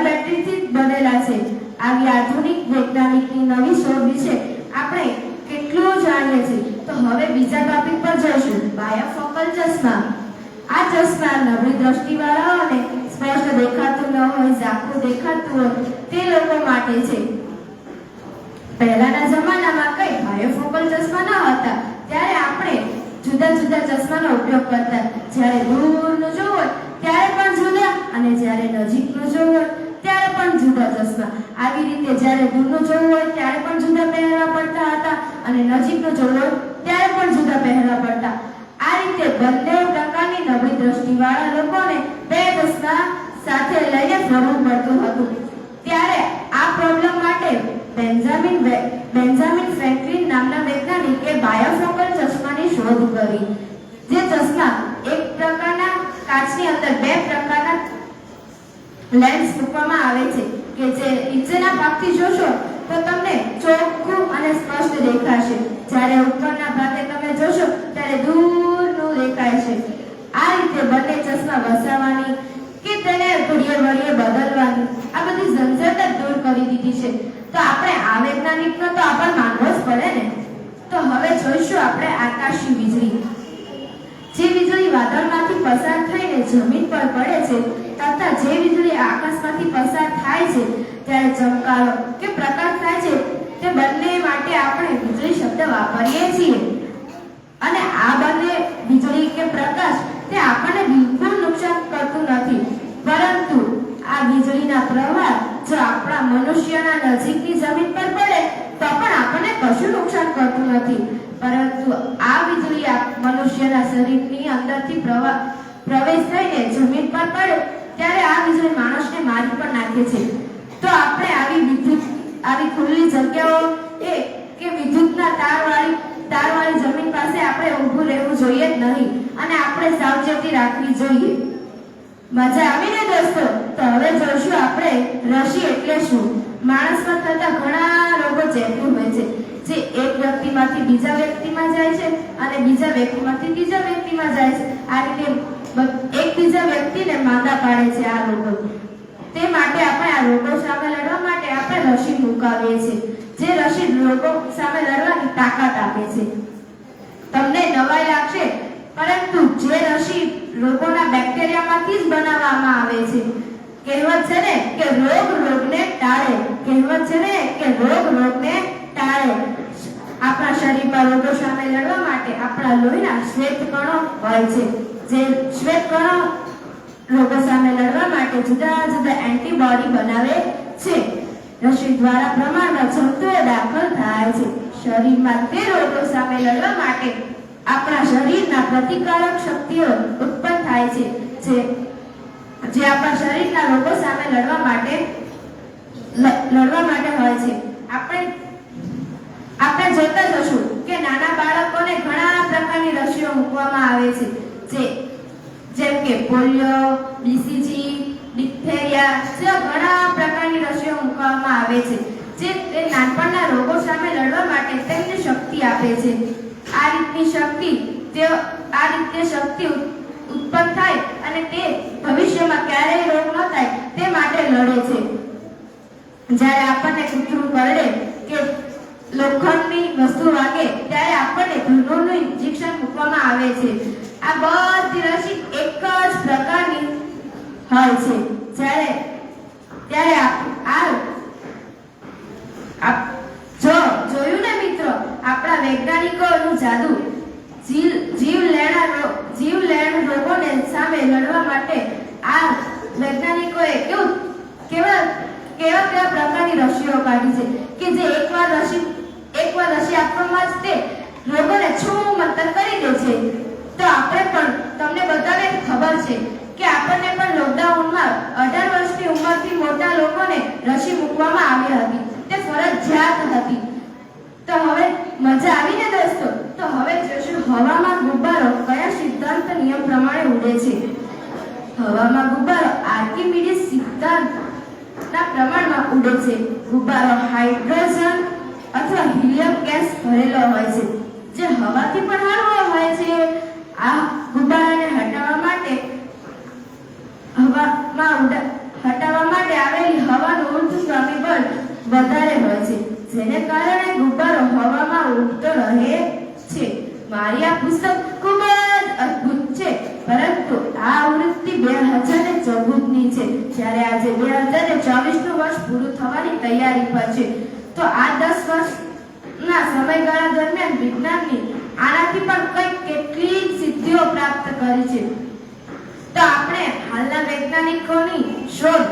બેટરીથી બનેલા છે. આવી આધુનિક વૈજ્ઞાનિકની નવી શોધ વિશે આપણે કેટલું જાણીએ છીએ. તો હવે બીજા ટોપિક પર જઈશું, બાયફોકલ ચશ્મા. આ ચશ્મા નબળી દ્રષ્ટિવાળાઓને સ્પષ્ટ દેખાતું ન હોય, ઝાંખું દેખાતું હોય તે લોકો માટે છે. પહેલાના જમાનામાં કઈ બાયફોકલ ચશ્મા ન હતા, ત્યારે આપણે જુદા જુદા ચશ્માનો ઉપયોગ કરતા. જ્યારે દૂરનું જોવું હોય ત્યારે પણ જુદા, અને જ્યારે નજીકનું જોવું હોય ત્યારે પણ જુદા ચશ્મા. આવી રીતે જ્યારે દૂરનું જોવું હોય ત્યારે પણ જુદા પહેરવા પડતા હતા, અને નજીકનું જોવું હોય ત્યારે પણ જુદા પહેરવા પડતા. આ રીતે બંને પ્રકારની નબળી દ્રષ્ટિવાળા લોકોને 2 ચશ્મા સાથે લઈને ફરવું પડતું હતું. ત્યારે આ પ્રોબ્લેમ માટે બેન્જામિન ફ્રેન્કલિન નામના વૈજ્ઞાનિકે બાયફોકલ ચશ્માની શોધ કરી. જે ચશ્મા એક પ્રકારના કાચની અંદર 2 પ્રકારના લેન્સ મૂકવામાં આવે છે, કે જે નીચેના ભાગથી જોશો તો તમને ચોખ્ખું અને સ્પષ્ટ દેખાશે, જ્યારે ઉપરના ભાગે તમે જોશો ત્યારે દૂરનું દેખાશે. આ રીતે બંને ચશ્મા વસાવવાની કે તેને ઘડીએ બદલવાની આ બધી ઝંઝટ જ દૂર કરી દીધી છે. તો આપણે આ વૈજ્ઞાનિકનો તો આભાર માનવો જ પડે ને. તો હવે જોઈશું આપણે આકાશી વીજળી. જે વીજળી વાદળમાંથી પસાર થઈને જમીન પર પડે છે, તથા જે વીજળી આકાશમાંથી પસાર થાય છે ત્યારે ચમકારો કે પ્રકાશ થાય છે, તે બંને માટે આપણે વીજળી શબ્દ વાપરીએ છીએ. અને આ બંને વીજળી કે પ્રકાશ તે આપણને બિલકુલ નુકસાન કરતું નથી, પરંતુ આ વીજળીના પ્રવાહ જો આપણા મનુષ્યના નજીકની જમીન પર પડે તો પણ આપણને કશું નુકસાન કરતું નથી. પરંતુ આ વીજળી મનુષ્યના શરીરની અંદરથી પ્રવેશ થઈને જમીન પર પડે ત્યારે આ વીજળી માણસને મારી પણ નાખે છે. તો આપણે આવી ખુલ્લી જગ્યાઓ કે વિદ્યુતના તારવાળી જમીન પાસે આપણે ઊભું રહેવું જોઈએ જ નહીં, અને આપણે સાવચેતી રાખવી જોઈએ. મજા આવી ને દોસ્તો? તો હવે જોઈશું આપણે રસી એટલે શું. માણસમાં થતા ઘણા ચેપ્યું હોય છે, જે એક વ્યક્તિમાંથી બીજા વ્યક્તિમાં જાય છે અને બીજા વ્યક્તિમાંથી ત્રીજા વ્યક્તિમાં જાય છે. આ રીતે એકબીજા વ્યક્તિને માંદા પાડે છે આ રોગો. તે માટે આપણે આ રોગો સામે લડવા માટે આપણે રસી મુકાવીએ છીએ, જે રસી રોગો સામે લડવાની તાકાત આપે છે. તમને નવાઈ લાગશે, પરંતુ જે રસી રોગોના બેક્ટેરિયામાંથી જ બનાવવામાં આવે છે. કહેવત છે ને કે રોગ રોગને ટાળે. કહેવત છે ને કે રોગ રોગને ટાળે. આપણા શરીરમાં રોગો સામે લડવા માટે આપણા લોહીના શ્વેત કણો હોય છે, જે શ્વેત કણો રોગો સામે લડવા માટે જુદા જુદા એન્ટીબોડી બનાવે છે. રસી દ્વારા પ્રમાણમાં જંતુઓ દાખલ થાય છે શરીરમાં. તે રોગો સામે લડવા માટે આપણા શરીરના પ્રતિકારક શક્તિઓ ઉત્પન્ન થાય છે, જે આપણા શરીરના રોગો સામે લડવા માટે હોય છે. આપણે જોતા જશું કે નાના બાળકોને ઘણા પ્રકારની રસીઓ મૂકવામાં આવે છે, જેમ કે પોલિયો, બીસીજી, ડિપ્થેરિયા જેવા ઘણા પ્રકારની રસીઓ મૂકવામાં આવે છે, જે તે નાનપણના રોગો સામે લડવા માટે તેમને શક્તિ આપે છે. આ રીતે શક્તિ ઉત્પન્ન થાય અને તે ભવિષ્યમાં ક્યારેય રોગ ન થાય તે માટે લડે છે. જ્યારે આપણને કૂતરું કરડે કે લોખંડની વસ્તુ વાગે ત્યારે આપણને ધનુર્નું ઇન્જેક્શન મૂકવામાં આવે છે. આ બધી રસી એક જ પ્રકારની હોય છે. જોયું ને મિત્રો, આપણા વૈજ્ઞાનિકોનું જાદુ. જીવલેણ રોગોને સામે લડવા માટે આ વૈજ્ઞાનિકોએ કેવા પ્રકારની રસીઓ કાઢી છે કે જે એકવાર રસી આપવામાં જ તે રોગોને છૂમંતર કરી દે છે. તો આપણે પણ તમને બધાને ખબર છે કે આપણને પણ લોકડાઉનમાં 18 વર્ષની ઉંમરથી મોટા લોકોને રસી મૂકવામાં આવી હતી. તે ફરજિયાત હતી. તો હવે મજા આવી ને દોસ્તો? તો હવે જોશું હવામાં ગુબ્બારો કયા સિદ્ધાંત નિયમ પ્રમાણે ઉડે છે. હવામાં ગુબ્બારો આર્કિમિડીઝ સિદ્ધાંતના પ્રમાણમાં ઉડે છે. ગુબ્બારો હાઇડ્રોજન અથવા હિલિયમ ગેસ ભરેલો હોય છે, જે હવાથી પણ હળવો હોય છે. આ ગુબ્બારાને હટાવવા માટે આવેલી હવાનું ઊર્ધ્વગામી બળ વધારે હોય છે, જેને કારણે ગુબ્બારો હવામાં ઉડતો રહે છે. મારી આ પુસ્તક ખૂબ જ અદ્ભુત છે, પરંતુ આ આવૃત્તિ 2014ની છે, જ્યારે આજે 2024નું વર્ષ પૂરું થવાની તૈયારી પર છે. તો આ 10 વર્ષના સમયગાળા દરમિયાન વિજ્ઞાનની આનાથી પણ કેટલી સિદ્ધિઓ પ્રાપ્ત કરી છે. તો આપણે હાલના વૈજ્ઞાનિકોની શોધ,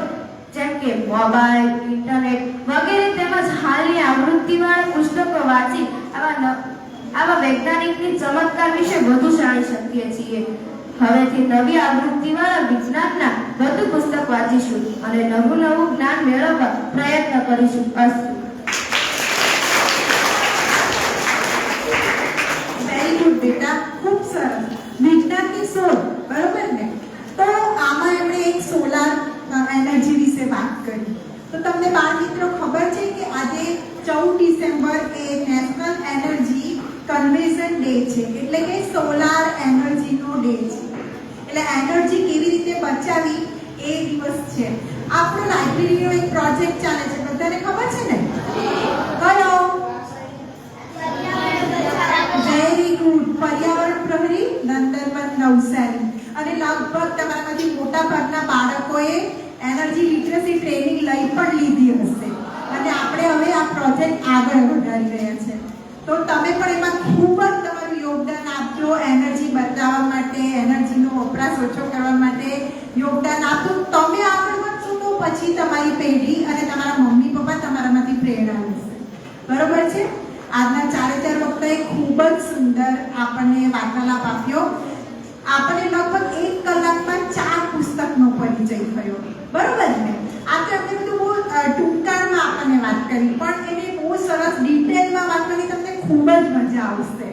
જેમ કે મોબાઈલ, ઇન્ટરનેટ વગેરે તેમજ હાલની આવૃત્તિવાળા પુસ્તકો વાંચી આવા વૈજ્ઞાનિકની ચમત્કાર વિશે વધુ જાણી શકીએ છીએ. હવેથી નવી આવૃત્તિવાળા વિજ્ઞાનના વધુ પુસ્તક વાંચીશું અને નવું જ્ઞાન મેળવવા પ્રયત્ન કરીશું. વેરી ગુડ બેટા, ખૂબ સરસ. વિજ્ઞાનની શોધ, બરોબર ને? તો આમાં એમણે એક સોલાર એનર્જી વિશે વાત કરી. તો તમને બાળ મિત્રો ખબર છે કે આજે 14 ડિસેમ્બર એ નેશનલ એનર્જી કન્ઝર્વેશન ડે છે, એટલે કે સોલાર એનર્જીનો ડે છે. એટલે એનર્જી કેવી રીતે બચાવી એ દિવસ છે. આપણો લાઇબ્રેરીનો એક પ્રોજેક્ટ ચાલે છે, બધાને ખબર છે ને? કયો? વેરી ગુડ, પર્યાવરણ પ્રહરી નંદનવન નવસારી. અને લગભગ તમારામાંથી મોટા ભાગના બાળકોએ એનર્જી લિટરસી ટ્રેનિંગ લઈ પણ લીધી હશે અને આપણે હવે આ પ્રોજેક્ટ આગળ વધારી રહ્યા છે. તો તમે પણ એમાં ખૂબ જ તમારું યોગદાન આપજો. એનર્જી બચાવવા માટે, એનર્જીનો વપરાશ ઓછો કરવા માટે યોગદાન આપો. તમે આગળ વધશો તો પછી તમારી પેઢી અને તમારા મમ્મી પપ્પા તમારામાંથી પ્રેરણા લેશે. બરોબર છે? આજના 4 વખતે ખૂબ જ સુંદર આપણને વાર્તાલાપ આપ્યો. આપણે લગભગ 1 કલાકમાં 4 પુસ્તકનો પરિચય થયો. બરોબર ને? આજે આપણે બધું બહુ ટૂંકાણમાં આપણને વાત કરી, પણ એને બહુ સરસ ડિટેલમાં વાત કરી. તમને ખૂબ જ મજા આવશે.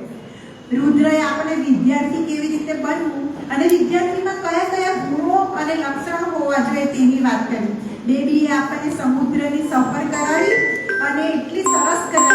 રુદ્રએ આપણે વિદ્યાર્થી કેવી રીતે બનવું અને વિદ્યાર્થીમાં કયા કયા ગુણો અને લક્ષણો હોવા જોઈએ તેની વાત કરી. બેબીએ આપણને સમુદ્રની સફર કરાવી અને એટલી સરસ કરાવી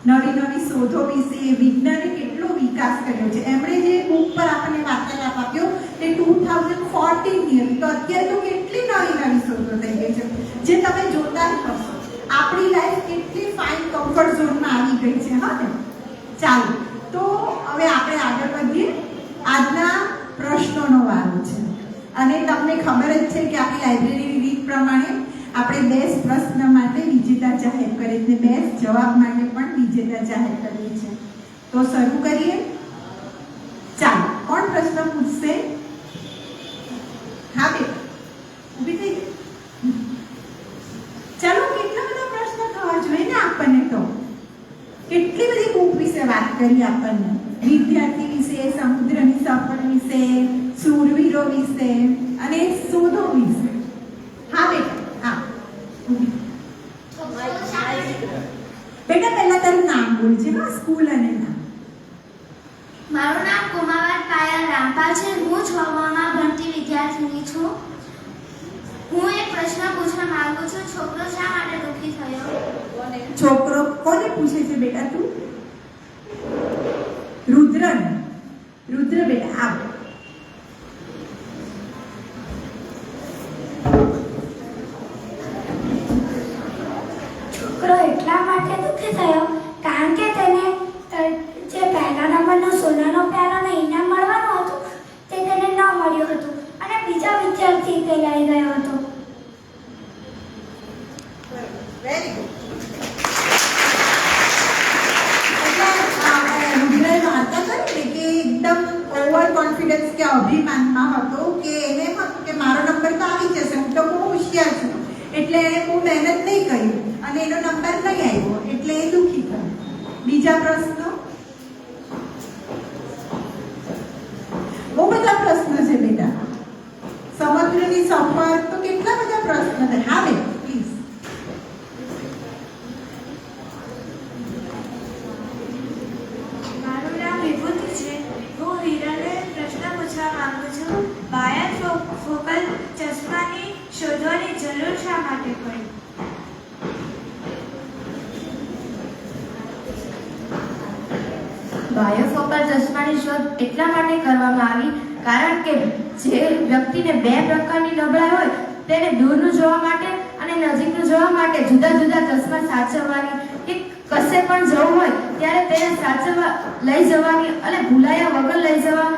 નવી નવી શોધો વિશે વિજ્ઞાને કેટલો વિકાસ કર્યો છે. એમણે જે બુક પર આપણને વાર્તાલાપ આપ્યો તે 2014 ની હતી. તો અત્યારે તો કેટલી નવી નવી શોધો થઈ ગઈ છે જે તમે જોતા જ હશો. આપણી લાઈફ કેટલી ફાઇન કમ્ફર્ટ ઝોનમાં આવી ગઈ છે. હા ને, ચાલો તો હવે આપણે આગળ વધીએ. આજના પ્રશ્નોનો વારો છે અને તમને ખબર જ છે કે આપણી લાઇબ્રેરીની રીત પ્રમાણે આપણે બેસ્ટ પ્રશ્ન માટે વિજેતા જાહેર કરીએ છીએ, બેસ્ટ જવાબ માટે પણ વિજેતા જાહેર કરીએ છીએ. તો શરૂ કરીએ. ચાલો, કોણ પ્રશ્ન પૂછશે? હા બે ઊભી થઈ ગઈ. ચાલો, કેટલા બધા પ્રશ્ન થવા જોઈએ ને આપણને. તો કેટલી બધી બુક વિશે વાત કરી આપણને, વિદ્યાર્થી વિશે, સમુદ્રની સફર વિશે, શૂરવીરો વિશે અને શોધો વિશે. હા બેટા, હા બેટા પહેલા તારું નામ બોલજે. હા, સ્કૂલ અને નામ. મારું નામ કુમાવત પાયલ રામપાલ છે. હું 6માં ભણતી વિદ્યાર્થીની છું. હું એક પ્રશ્ન પૂછવા માંગુ છું. છોકરો શા માટે દુઃખી થયો? છોકરો કોને પૂછે છે બેટા તું? રુદ્ર. રુદ્ર બેટા આવ. છોકરો એટલા માટે દુઃખી થયો કારણ કે તેને જે પહેલા નંબરનો સોનાનો પ્યાલાનો ઇનામ મળવાનું હતું તે તેને ન મળ્યું હતું અને બીજા વિદ્યાર્થી તે લઈ ગયો હતો. Very good. રુદ્રએ વાર્તા કરી કે એકદમ ઓવર કોન્ફિડન્સ કે અભિમાનમાં હતો કે એને એમ હતું કે મારો નંબર તો આવી જશે, હું તો બહુ હોશિયાર છું, એટલે એણે બહુ મહેનત નહીં કરી અને એનો નંબર નહીં આવ્યો એટલે એ દુઃખી થયો. બીજા પ્રશ્નો? બહુ બધા પ્રશ્ન છે બેટા. સમુદ્રની સફર તો કેટલા બધા પ્રશ્ન છે. હા બે પ્લીઝ. મારું નામ વિભૂતિ છે. હું હિરણને પ્રશ્ન પૂછવા માંગુ છું. બાયફોકલ ચશ્માની શોધવાની જરૂર શા માટે પડી? બાયોફોકલ ચશ્માની શોધ એટલા માટે કરવામાં આવી કારણ કે જે વ્યક્તિને બે પ્રકારની નબળાઈ હોય તેને દૂરનું જોવા માટે અને નજીકનું જોવા માટે જુદા જુદા ચશ્મા સાચવવાની કે કશે પણ જવું હોય ત્યારે તેને સાચવવા લઈ જવાની અને ભૂલાયા વગર લઈ જવા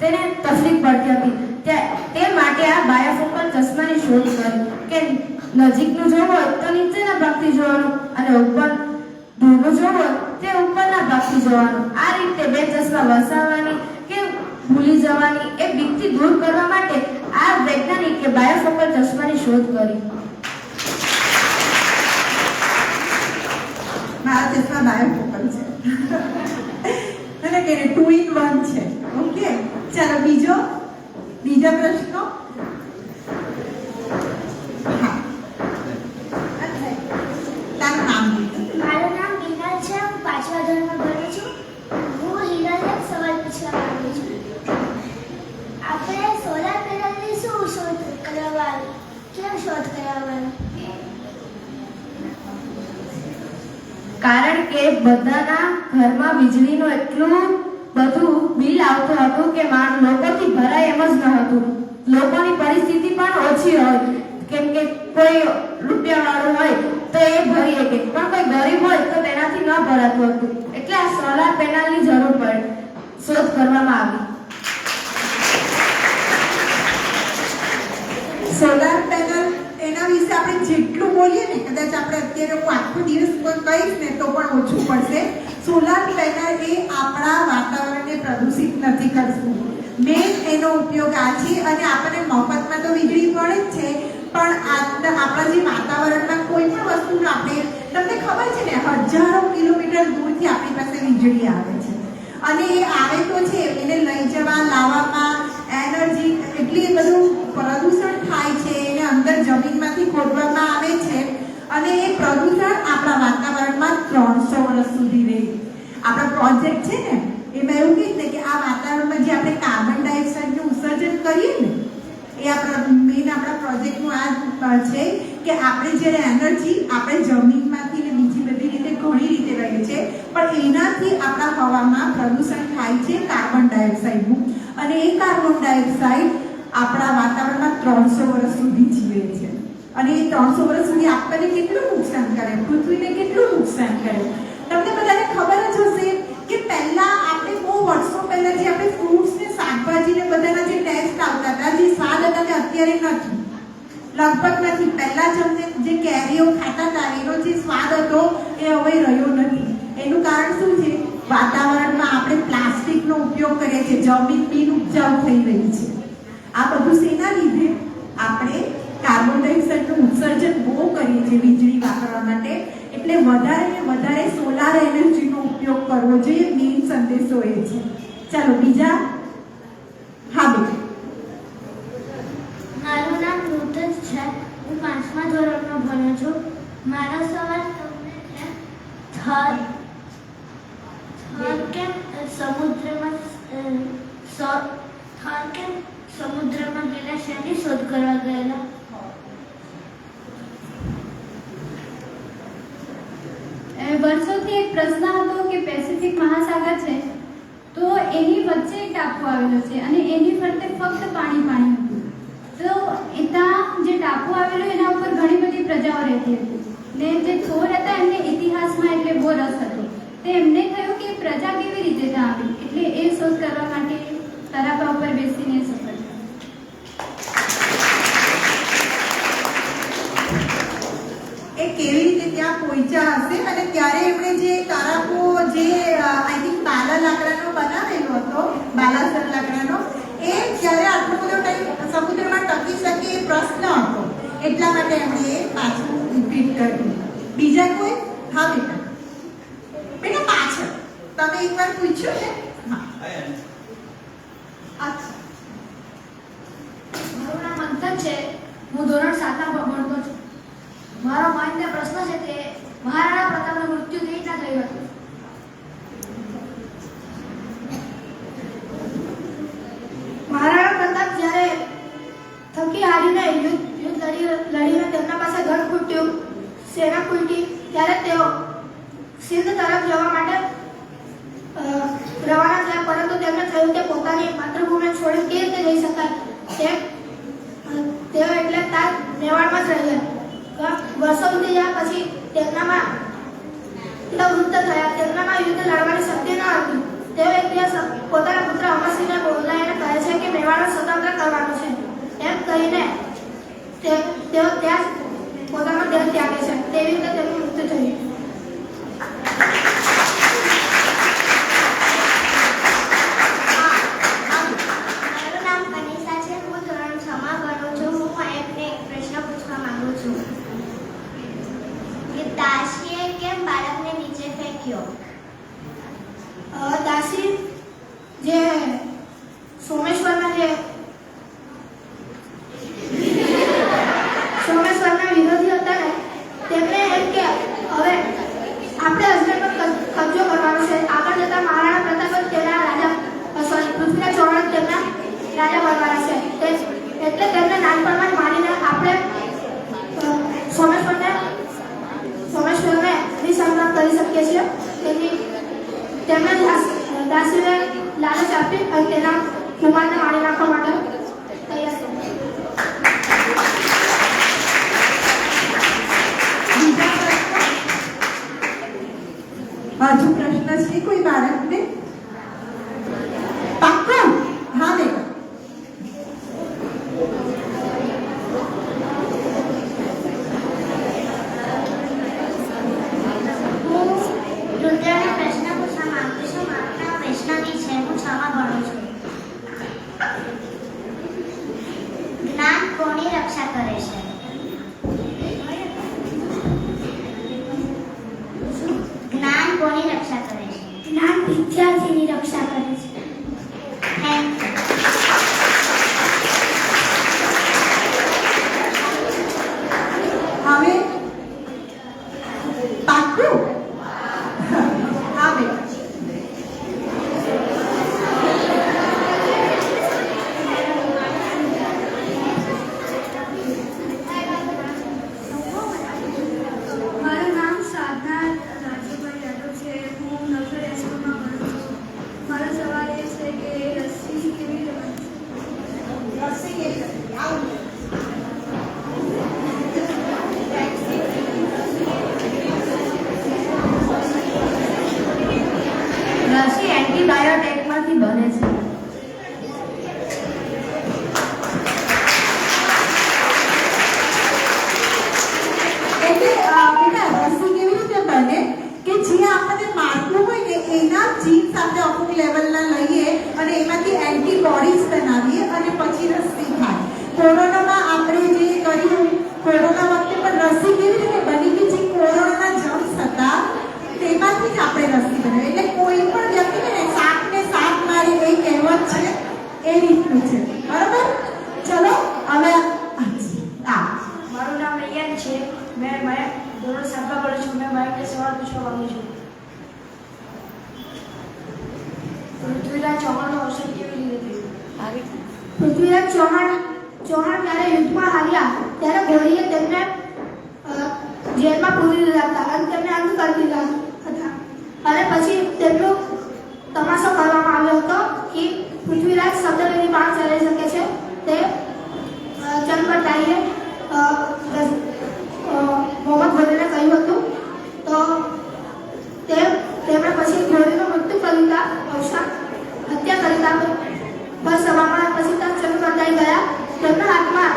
તેને તકલીફ પડતી હતી. તે માટે આ બાયોફોકલ ચશ્માની શોધ કરી કે નજીકનું જોવું હોય તો નીચેના ભાગથી જોવાનું અને ઉપર દૂરનું જોવું હોય તે ઉપરના ભાગથી જોવાનું. આ રીતે બે ચશ્મા વસાવવાની કે ભૂલી જવાની એ બીકથી દૂર કરવા માટે આ વૈજ્ઞાનિકે બાયોફોકલ ચશ્માની શોધ કરી. મારા ચશ્મા બાયોફોકલ છે અને કે 2 in 1 છે. ઓકે, ચાલો બીજા પ્રશ્નો? હા, તારું નામ બોલ. મારું નામ હિરલ છે. હું 5મા ધોરણમાં ભણું છું. હું હિરલને એક સવાલ પૂછવા માંગુ છું. આપણે સોલાર પેનલની શું શોધ કરવાની, કેમ શોધ કરવાની? કારણ કે બધાના ઘરમાં વીજળીનું એટલું બધું બિલ આવતું હતું કે લોકોથી ભરાય એમ જ ન હતું. લોકોની પરિસ્થિતિ પણ ઓછી હોય કેમ કે કોઈ રૂપિયાવાળું હોય તો એ ભરી શકે પણ કોઈ ગરીબ હોય તો તેનાથી ન ભરાતું હતું. એટલે આ સોલાર પેનલની જરૂર પડે શોધ કરવામાં આવી. સોલાર પેનલ એના વિશે આપણે જેટલું બોલીએ ને કદાચ આપણે અત્યારે હું આખો દિવસ કહીશ ને તો પણ ઓછું પડશે. સોલાર પેનલ એ આપણા વાતાવરણને પ્રદૂષિત નથી કરતું. મેન એનો ઉપયોગ આ છે અને આપણને મફતમાં તો વીજળી મળે જ છે પણ આપણા જે વાતાવરણમાં કોઈ પણ વસ્તુનું આપણે તમને ખબર છે ને હજારો કિલોમીટર દૂરથી આપણી પાસે વીજળી આવે છે અને એ આવે તો છે એને લઈ જવા લાવવામાં એનર્જી એટલી બધું પ્રદૂષણ થાય છે. એને અંદર જમીનમાંથી ખોદવામાં આવે છે અને એ પ્રદૂષણ આપણા વાતાવરણમાં 300 વર્ષ સુધી રહે. આપણા પ્રોજેક્ટ છે ને એમાં એવું કહે છે કે આ વાતાવરણમાં જે આપણે કાર્બન ડાયોક્સાઇડનું ઉત્સર્જન કરીએ ને એ આપણા પ્રોજેક્ટનું આ છે કે આપણે જ્યારે એનર્જી આપણે જમીનમાંથી ને બીજી બધી રીતે ઘણી રીતે રહે છે એનાથી આપણા હવામાં પ્રદૂષણ થાય છે કાર્બન ડાયોક્સાઇડનું, અને એ કાર્બન ડાયોક્સાઇડ આપણા વાતાવરણમાં 300 વર્ષ સુધી જીવે છે. અને એ 300 વર્ષ સુધી આપણને કેટલું નુકસાન કરે, પૃથ્વીને કેટલું નુકસાન કરે. તમને બધાને ખબર જ હશે કે પહેલા આપણે બહુ વર્ષો પહેલા જે આપણે ફ્રૂટ્સ ને શાકભાજી ને બધાના જે ટેસ્ટ આવતા હતા, જે સ્વાદ હતા, તે અત્યારે નથી, લગભગ નથી. પહેલા જ અમને જે કેરીઓ ખાતા હતા એનો જે સ્વાદ હતો એ હવે રહ્યો નથી. એનું કારણ શું છે? વાતાવરણમાં આપણે પ્લાસ્ટિકનો ઉપયોગ કરીએ છીએ, જમીન બિનઉપજાઉ થઈ રહી છે. આ બધું શેના લીધે? આપણે કાર્બન ડાયોક્સાઇડનું ઉત્સર્જન બહુ કરીએ છીએ વીજળી વાપરવા માટે. એટલે વધારે ને વધારે સોલાર એનર્જીનો ઉપયોગ કરવો જોઈએ. મેઇન સંદેશો એ છે. ચાલો બીજા. હા બેટા. મારું નામ ઋતુજ છે. હું 5મા ધોરણમાં ભણું છું. મારો સવાલ તમને છે, થર કેમ સમુદ્રમાં ગયેલા શેની શોધ કરવા ગયેલા? વર્ષોથી એક પ્રશ્ન હતો કે પેસિફિક મહાસાગર છે, તો એની વચ્ચે એક ટાપુ આવેલો છે અને એની ફરતે ફક્ત પાણી પાણી હતું. તો ત્યાં જે ટાપુ આવેલો એના ઉપર ઘણી બધી પ્રજાઓ રહેતી હતી, ને જે થોર હતા એમને ઇતિહાસમાં એટલે બહુ રસ હતો. તો એમને થયું કે પ્રજા કેવી રીતે ત્યાં આવી, એટલે એ શોધ કરવા માટે તરાપા ઉપર બેસીને સફર કર્યો. એ કેવી રીતે ત્યાં પહોંચ્યા હશે, અને ત્યારે એમણે જે તરાપો જે આઈ થિંક બાલા લાકડાનો બનાવેલો હતો, બાલાસર લાકડાનો, એ ત્યારે આટલો બધો ટાઈમ સમુદ્રમાં ટકી શકે એ પ્રશ્ન હતો. એટલા માટે એમણે એ પાછું રિપીટ કર્યું. બીજા કોઈ? હા બેટા. બેટા પાછળ તમે એકવાર પૂછ્યું ને. હા. અચ્છા. મારું નામ મંથન છે. હું ધોરણ 7માં ભણતો છું. મારો માન્ય પ્રશ્ન છે કે મહારાણા પ્રતાપનું મૃત્યુ કેવી રીતના થયું હતું? મહારાણા પ્રતાપ જ્યારે થકી હારીને યુદ્ધ લડીને તેમના પાસે ધન ખૂટ્યું, સેના ખૂટી, ત્યારે તેઓ સિંધ તરફ જવા માટે રવાના થયા. પરંતુ તેમને થયું કે પોતાની માતૃભૂમિ છોડી કેવી રીતે જઈ શકાય, તેઓ એટલે તાર મેવાડમાં જ રહ્યા. વર્ષો વીતી ગયા પછી તેમનામાં તેઓ વૃદ્ધ થયા. તેમનામાં યુદ્ધ લડવાની શક્તિ ન હતી. તેઓ એક દિવસ પોતાના પુત્ર અમરસિંહને બોલાવીને કહે છે કે મેવાડને સ્વતંત્ર કરવાનું છે. એમ કહીને તેઓ ત્યાં પોતાનો દેહ ત્યાગે છે. તેવી રીતે તેમનું મૃત્યુ થયું. મારું નામ કનિષા છે. હું ધોરણ 6માં ભણું છું. હું એમને એક પ્રશ્ન પૂછવા માંગુ છું કે દાસીએ કેમ બાળકને નીચે ફેંક્યો? દાસી જે સોમેશ્વરના વિરોધી હતા ને, તેમને એમ કે હવે આપણે અજમેર પર કબજો કરવાનો છે. આગળ જતા મહારાણા પ્રતાપ તેના રાજા, પૃથ્વીરાજ ચૌહાણ તેમના રાજા બનવાના છે. એટલે તેમને નાનપણમાં જ મારીને આપણે સોમેશ્વરને નિસંગ્રામ કરી શકીએ છીએ. તેથી તેમણે દાસીને લાલચ આપી અને તેના કુમારને મારી નાખવા માટે તૈયાર થયા. હજુ પ્રશ્ન છે કોઈ બાળકને? પાક્કું? હા બેટા. રુદ્રને પ્રશ્ન પૂછવા માંગુ છું. મારું નામ વૈષ્ણવી છે. હું 6માં ભણું છું. જ્ઞાન કોની રક્ષા કરે છે? જ્ઞાન કોની રક્ષા કરે છે? જ્ઞાન વિદ્યાર્થીની રક્ષા કરે છે. Thank you. હવે પાક્કું? હા બેટા. મારું નામ સાધના રાજુભાઈ યાદવ છે. હું નવસારી એન્ટીબાયોટેકમાંથી બને છે? એટલે બેટા રસી કેવી રીતે બને કે જે આપણને મારતું હોય ને એના જીન્સ આપણે અમુક લેવલના લઈએ અને એમાંથી એન્ટીબોડીઝ બનાવીએ અને પછી રસી થાય. કોરોનામાં આપણે જે કર્યું, કોરોના વખતે પણ રસી કેવી રીતે બની કે જે કોરોનાના જમ્સ હતા તેમાંથી જ આપણે રસી બનાવી. એટલે કોઈ પણ વ્યક્તિને સાપને સાપ મારે એ કહેવત છે એ રીતનું છે. બરાબર? ચલો હવે મારું નામ અય્યન છે. મેં ધોરણ 7 ભણું છું. મેં બાળકને સવાલ પૂછવા માંગુ છું. પૃથ્વીરાજ ચૌહાણનો અવસાન કેવી રીતે થયું? પૃથ્વીરાજ ચૌહાણ જ્યારે યુદ્ધમાં હાર્યા ત્યારે ઘોડીએ તેમને જેલમાં પૂરી દીધા હતા અને તેમને અંત કરી દીધા હતા. અને પછી તેમનો તમાશો કરવામાં આવ્યો હતો કે પૃથ્વીરાજ શબ્દવેદી બાણ ચલાવી શકે છે. તે ચંદ્રપટ્ટાઈએ મોહમ્મદ ઘોડીને કહ્યું હતું. તો તેમણે પછી ઘોડીનું મૃત્યુ કરી દીધા, હત્યા કરી દીધા. બસ સભામાં પછી ત્યાં ચંદ્રપટ્ટાઈ ગયા. તેમના હાથમાં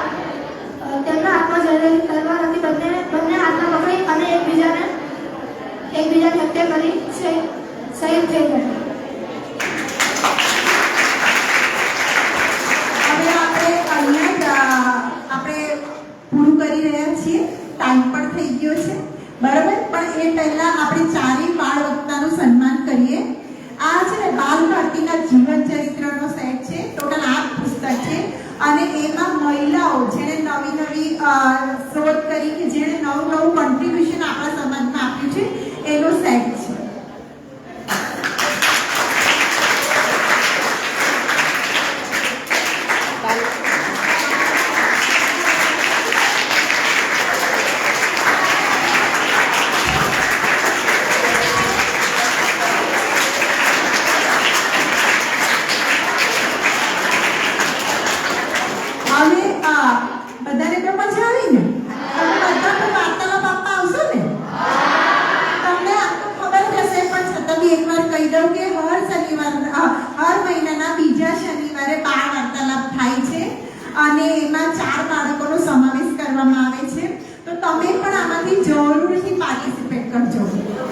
જલેલી તલવાર હતી. બંને હાથમાં પકડી અને એકબીજાની હત્યા કરી શહીદ થઈ ગયા. હવે આપણે અહીંયા જ આપણે પૂરું કરી રહ્યા છીએ. ટાઈમ પણ થઈ ગયો છે. બરાબર? પણ એ પહેલા આપણે ચારેય બાળ વક્તાનું સન્માન કરીએ. આ છે ને બાલ ભારતીના જીવન ચરિત્રનો સેટ છે. ટોટલ 8 પુસ્તક છે અને એમાં મહિલાઓ જેણે નવી શોધ કરી કે જેણે નવું કોન્ટ્રીબ્યુશન આપણા સમાજમાં આપ્યું છે એનો સેટ છે. બધાને તો મજા આવી ને? તમે બધા તો વાર્તાલાપ આપવા આવશો ને? તમને આ તો ખબર હશે પણ છતાં બી એકવાર કહી દઉં કે હર મહિનાના બીજા શનિવારે બાળ વાર્તાલાપ થાય છે અને એમાં 4 બાળકોનો સમાવેશ કરવામાં આવે છે. તો તમે પણ આમાંથી જરૂરથી પાર્ટિસિપેટ કરજો.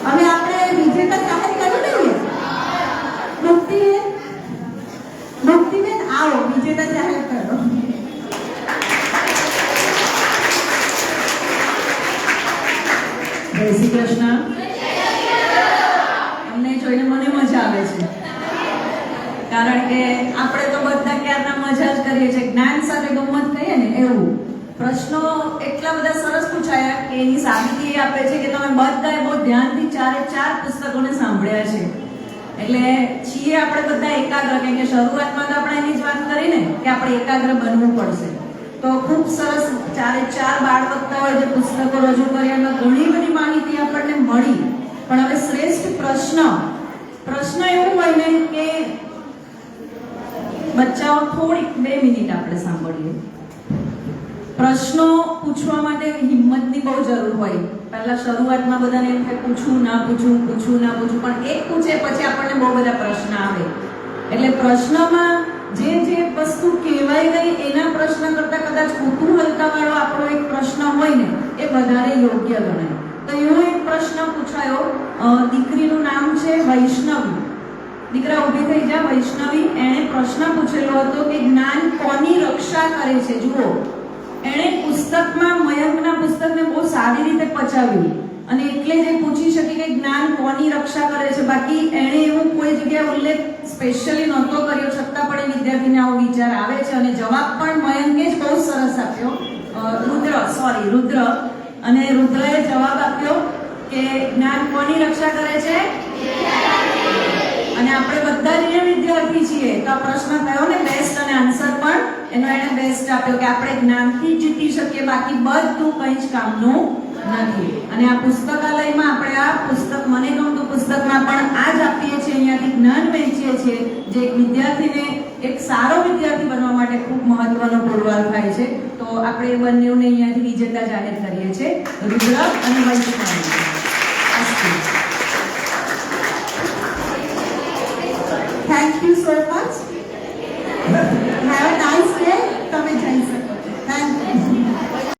હવે આપણે વિજેતા જાહેર કરી દઈએ. મુક્તિબેન આવો, વિજેતા જાહેર કરો. જય શ્રી કૃષ્ણ. અમને જોઈને મને મજા આવે છે કારણ કે આપણે તો બધા ક્યારના મજા જ કરીએ છીએ. જ્ઞાન સાથે ગમત કહીએ ને એવું. પ્રશ્નો એટલા બધા સરસ પૂછાયા કે એની સાબિતી આપે છે કે તમે બધાએ બહુ ધ્યાનથી 4 પુસ્તકોને સાંભળ્યા છે. એટલે છીએ આપણે બધા એકાગ્ર, કેમ કે શરૂઆતમાં તો આપણે એની જ વાત કરીને કે આપણે એકાગ્ર બનવું પડશે. તો ખૂબ સરસ 4 બાળ વક્તાઓએ જે પુસ્તકો રજૂ કર્યા એમાં ઘણી બધી માહિતી આપણને મળી. પણ હવે શ્રેષ્ઠ પ્રશ્ન એવું હોય ને કે બચ્ચાઓ થોડીક 2 મિનિટ આપણે સાંભળીએ. પ્રશ્નો પૂછવા માટે હિંમતની બહુ જરૂર હોય. પહેલા શરૂઆતમાં બધાને એમ થાય પૂછું ના પૂછું, પણ એક પૂછે પછી આપણને બહુ બધા પ્રશ્ન આવે. એટલે પ્રશ્નમાં જે વસ્તુ કહેવાય ગઈ એના પ્રશ્ન કરતા કદાચ કુતૂહલતા વાળો આપણો એક પ્રશ્ન હોય ને એ વધારે યોગ્ય ગણાય. તો એવો એક પ્રશ્ન પૂછાયો. દીકરીનું નામ છે વૈષ્ણવી. દીકરા ઊભી થઈ જા. વૈષ્ણવી, એણે પ્રશ્ન પૂછેલો હતો કે જ્ઞાન કોની રક્ષા કરે છે. જુઓ, એણે પુસ્તકમાં મયંકના પુસ્તકને બહુ સારી રીતે પચાવી અને એટલે જ પૂછી શકી કે જ્ઞાન કોની રક્ષા કરે છે. બાકી એણે એવું કોઈ જગ્યાએ ઉલ્લેખ સ્પેશિયલી નહોતો કર્યો, છતાં પણ એ વિદ્યાર્થીને આવો વિચાર આવે છે અને જવાબ પણ મયંકે જ બહુ સરસ આપ્યો. રુદ્ર અને રુદ્રએ જવાબ આપ્યો કે જ્ઞાન કોની રક્ષા કરે છે. અને આપણે બધા જ વિદ્યાર્થી છીએ તો આ પ્રશ્ન થયો ને બેસ્ટ, અને આન્સર પણ એનો એને બેસ્ટ આપ્યો કે આપણે જ્ઞાનથી જીતી શકીએ, બાકી બધું કંઈ જ કામનું નથી. અને આ પુસ્તકાલયમાં આપણે આ પુસ્તક મને ગમતું પુસ્તકમાં પણ આ જ આપીએ છીએ, અહીંયાથી જ્ઞાન વહેંચીએ છીએ, જે એક વિદ્યાર્થીને એક સારો વિદ્યાર્થી બનવા માટે ખૂબ મહત્વનો પુરવાર થાય છે. તો આપણે બંનેઓને અહીંયાથી વિજેતા જાહેર કરીએ છીએ, રુદ્ર અને વૈષ્ણવી. so much.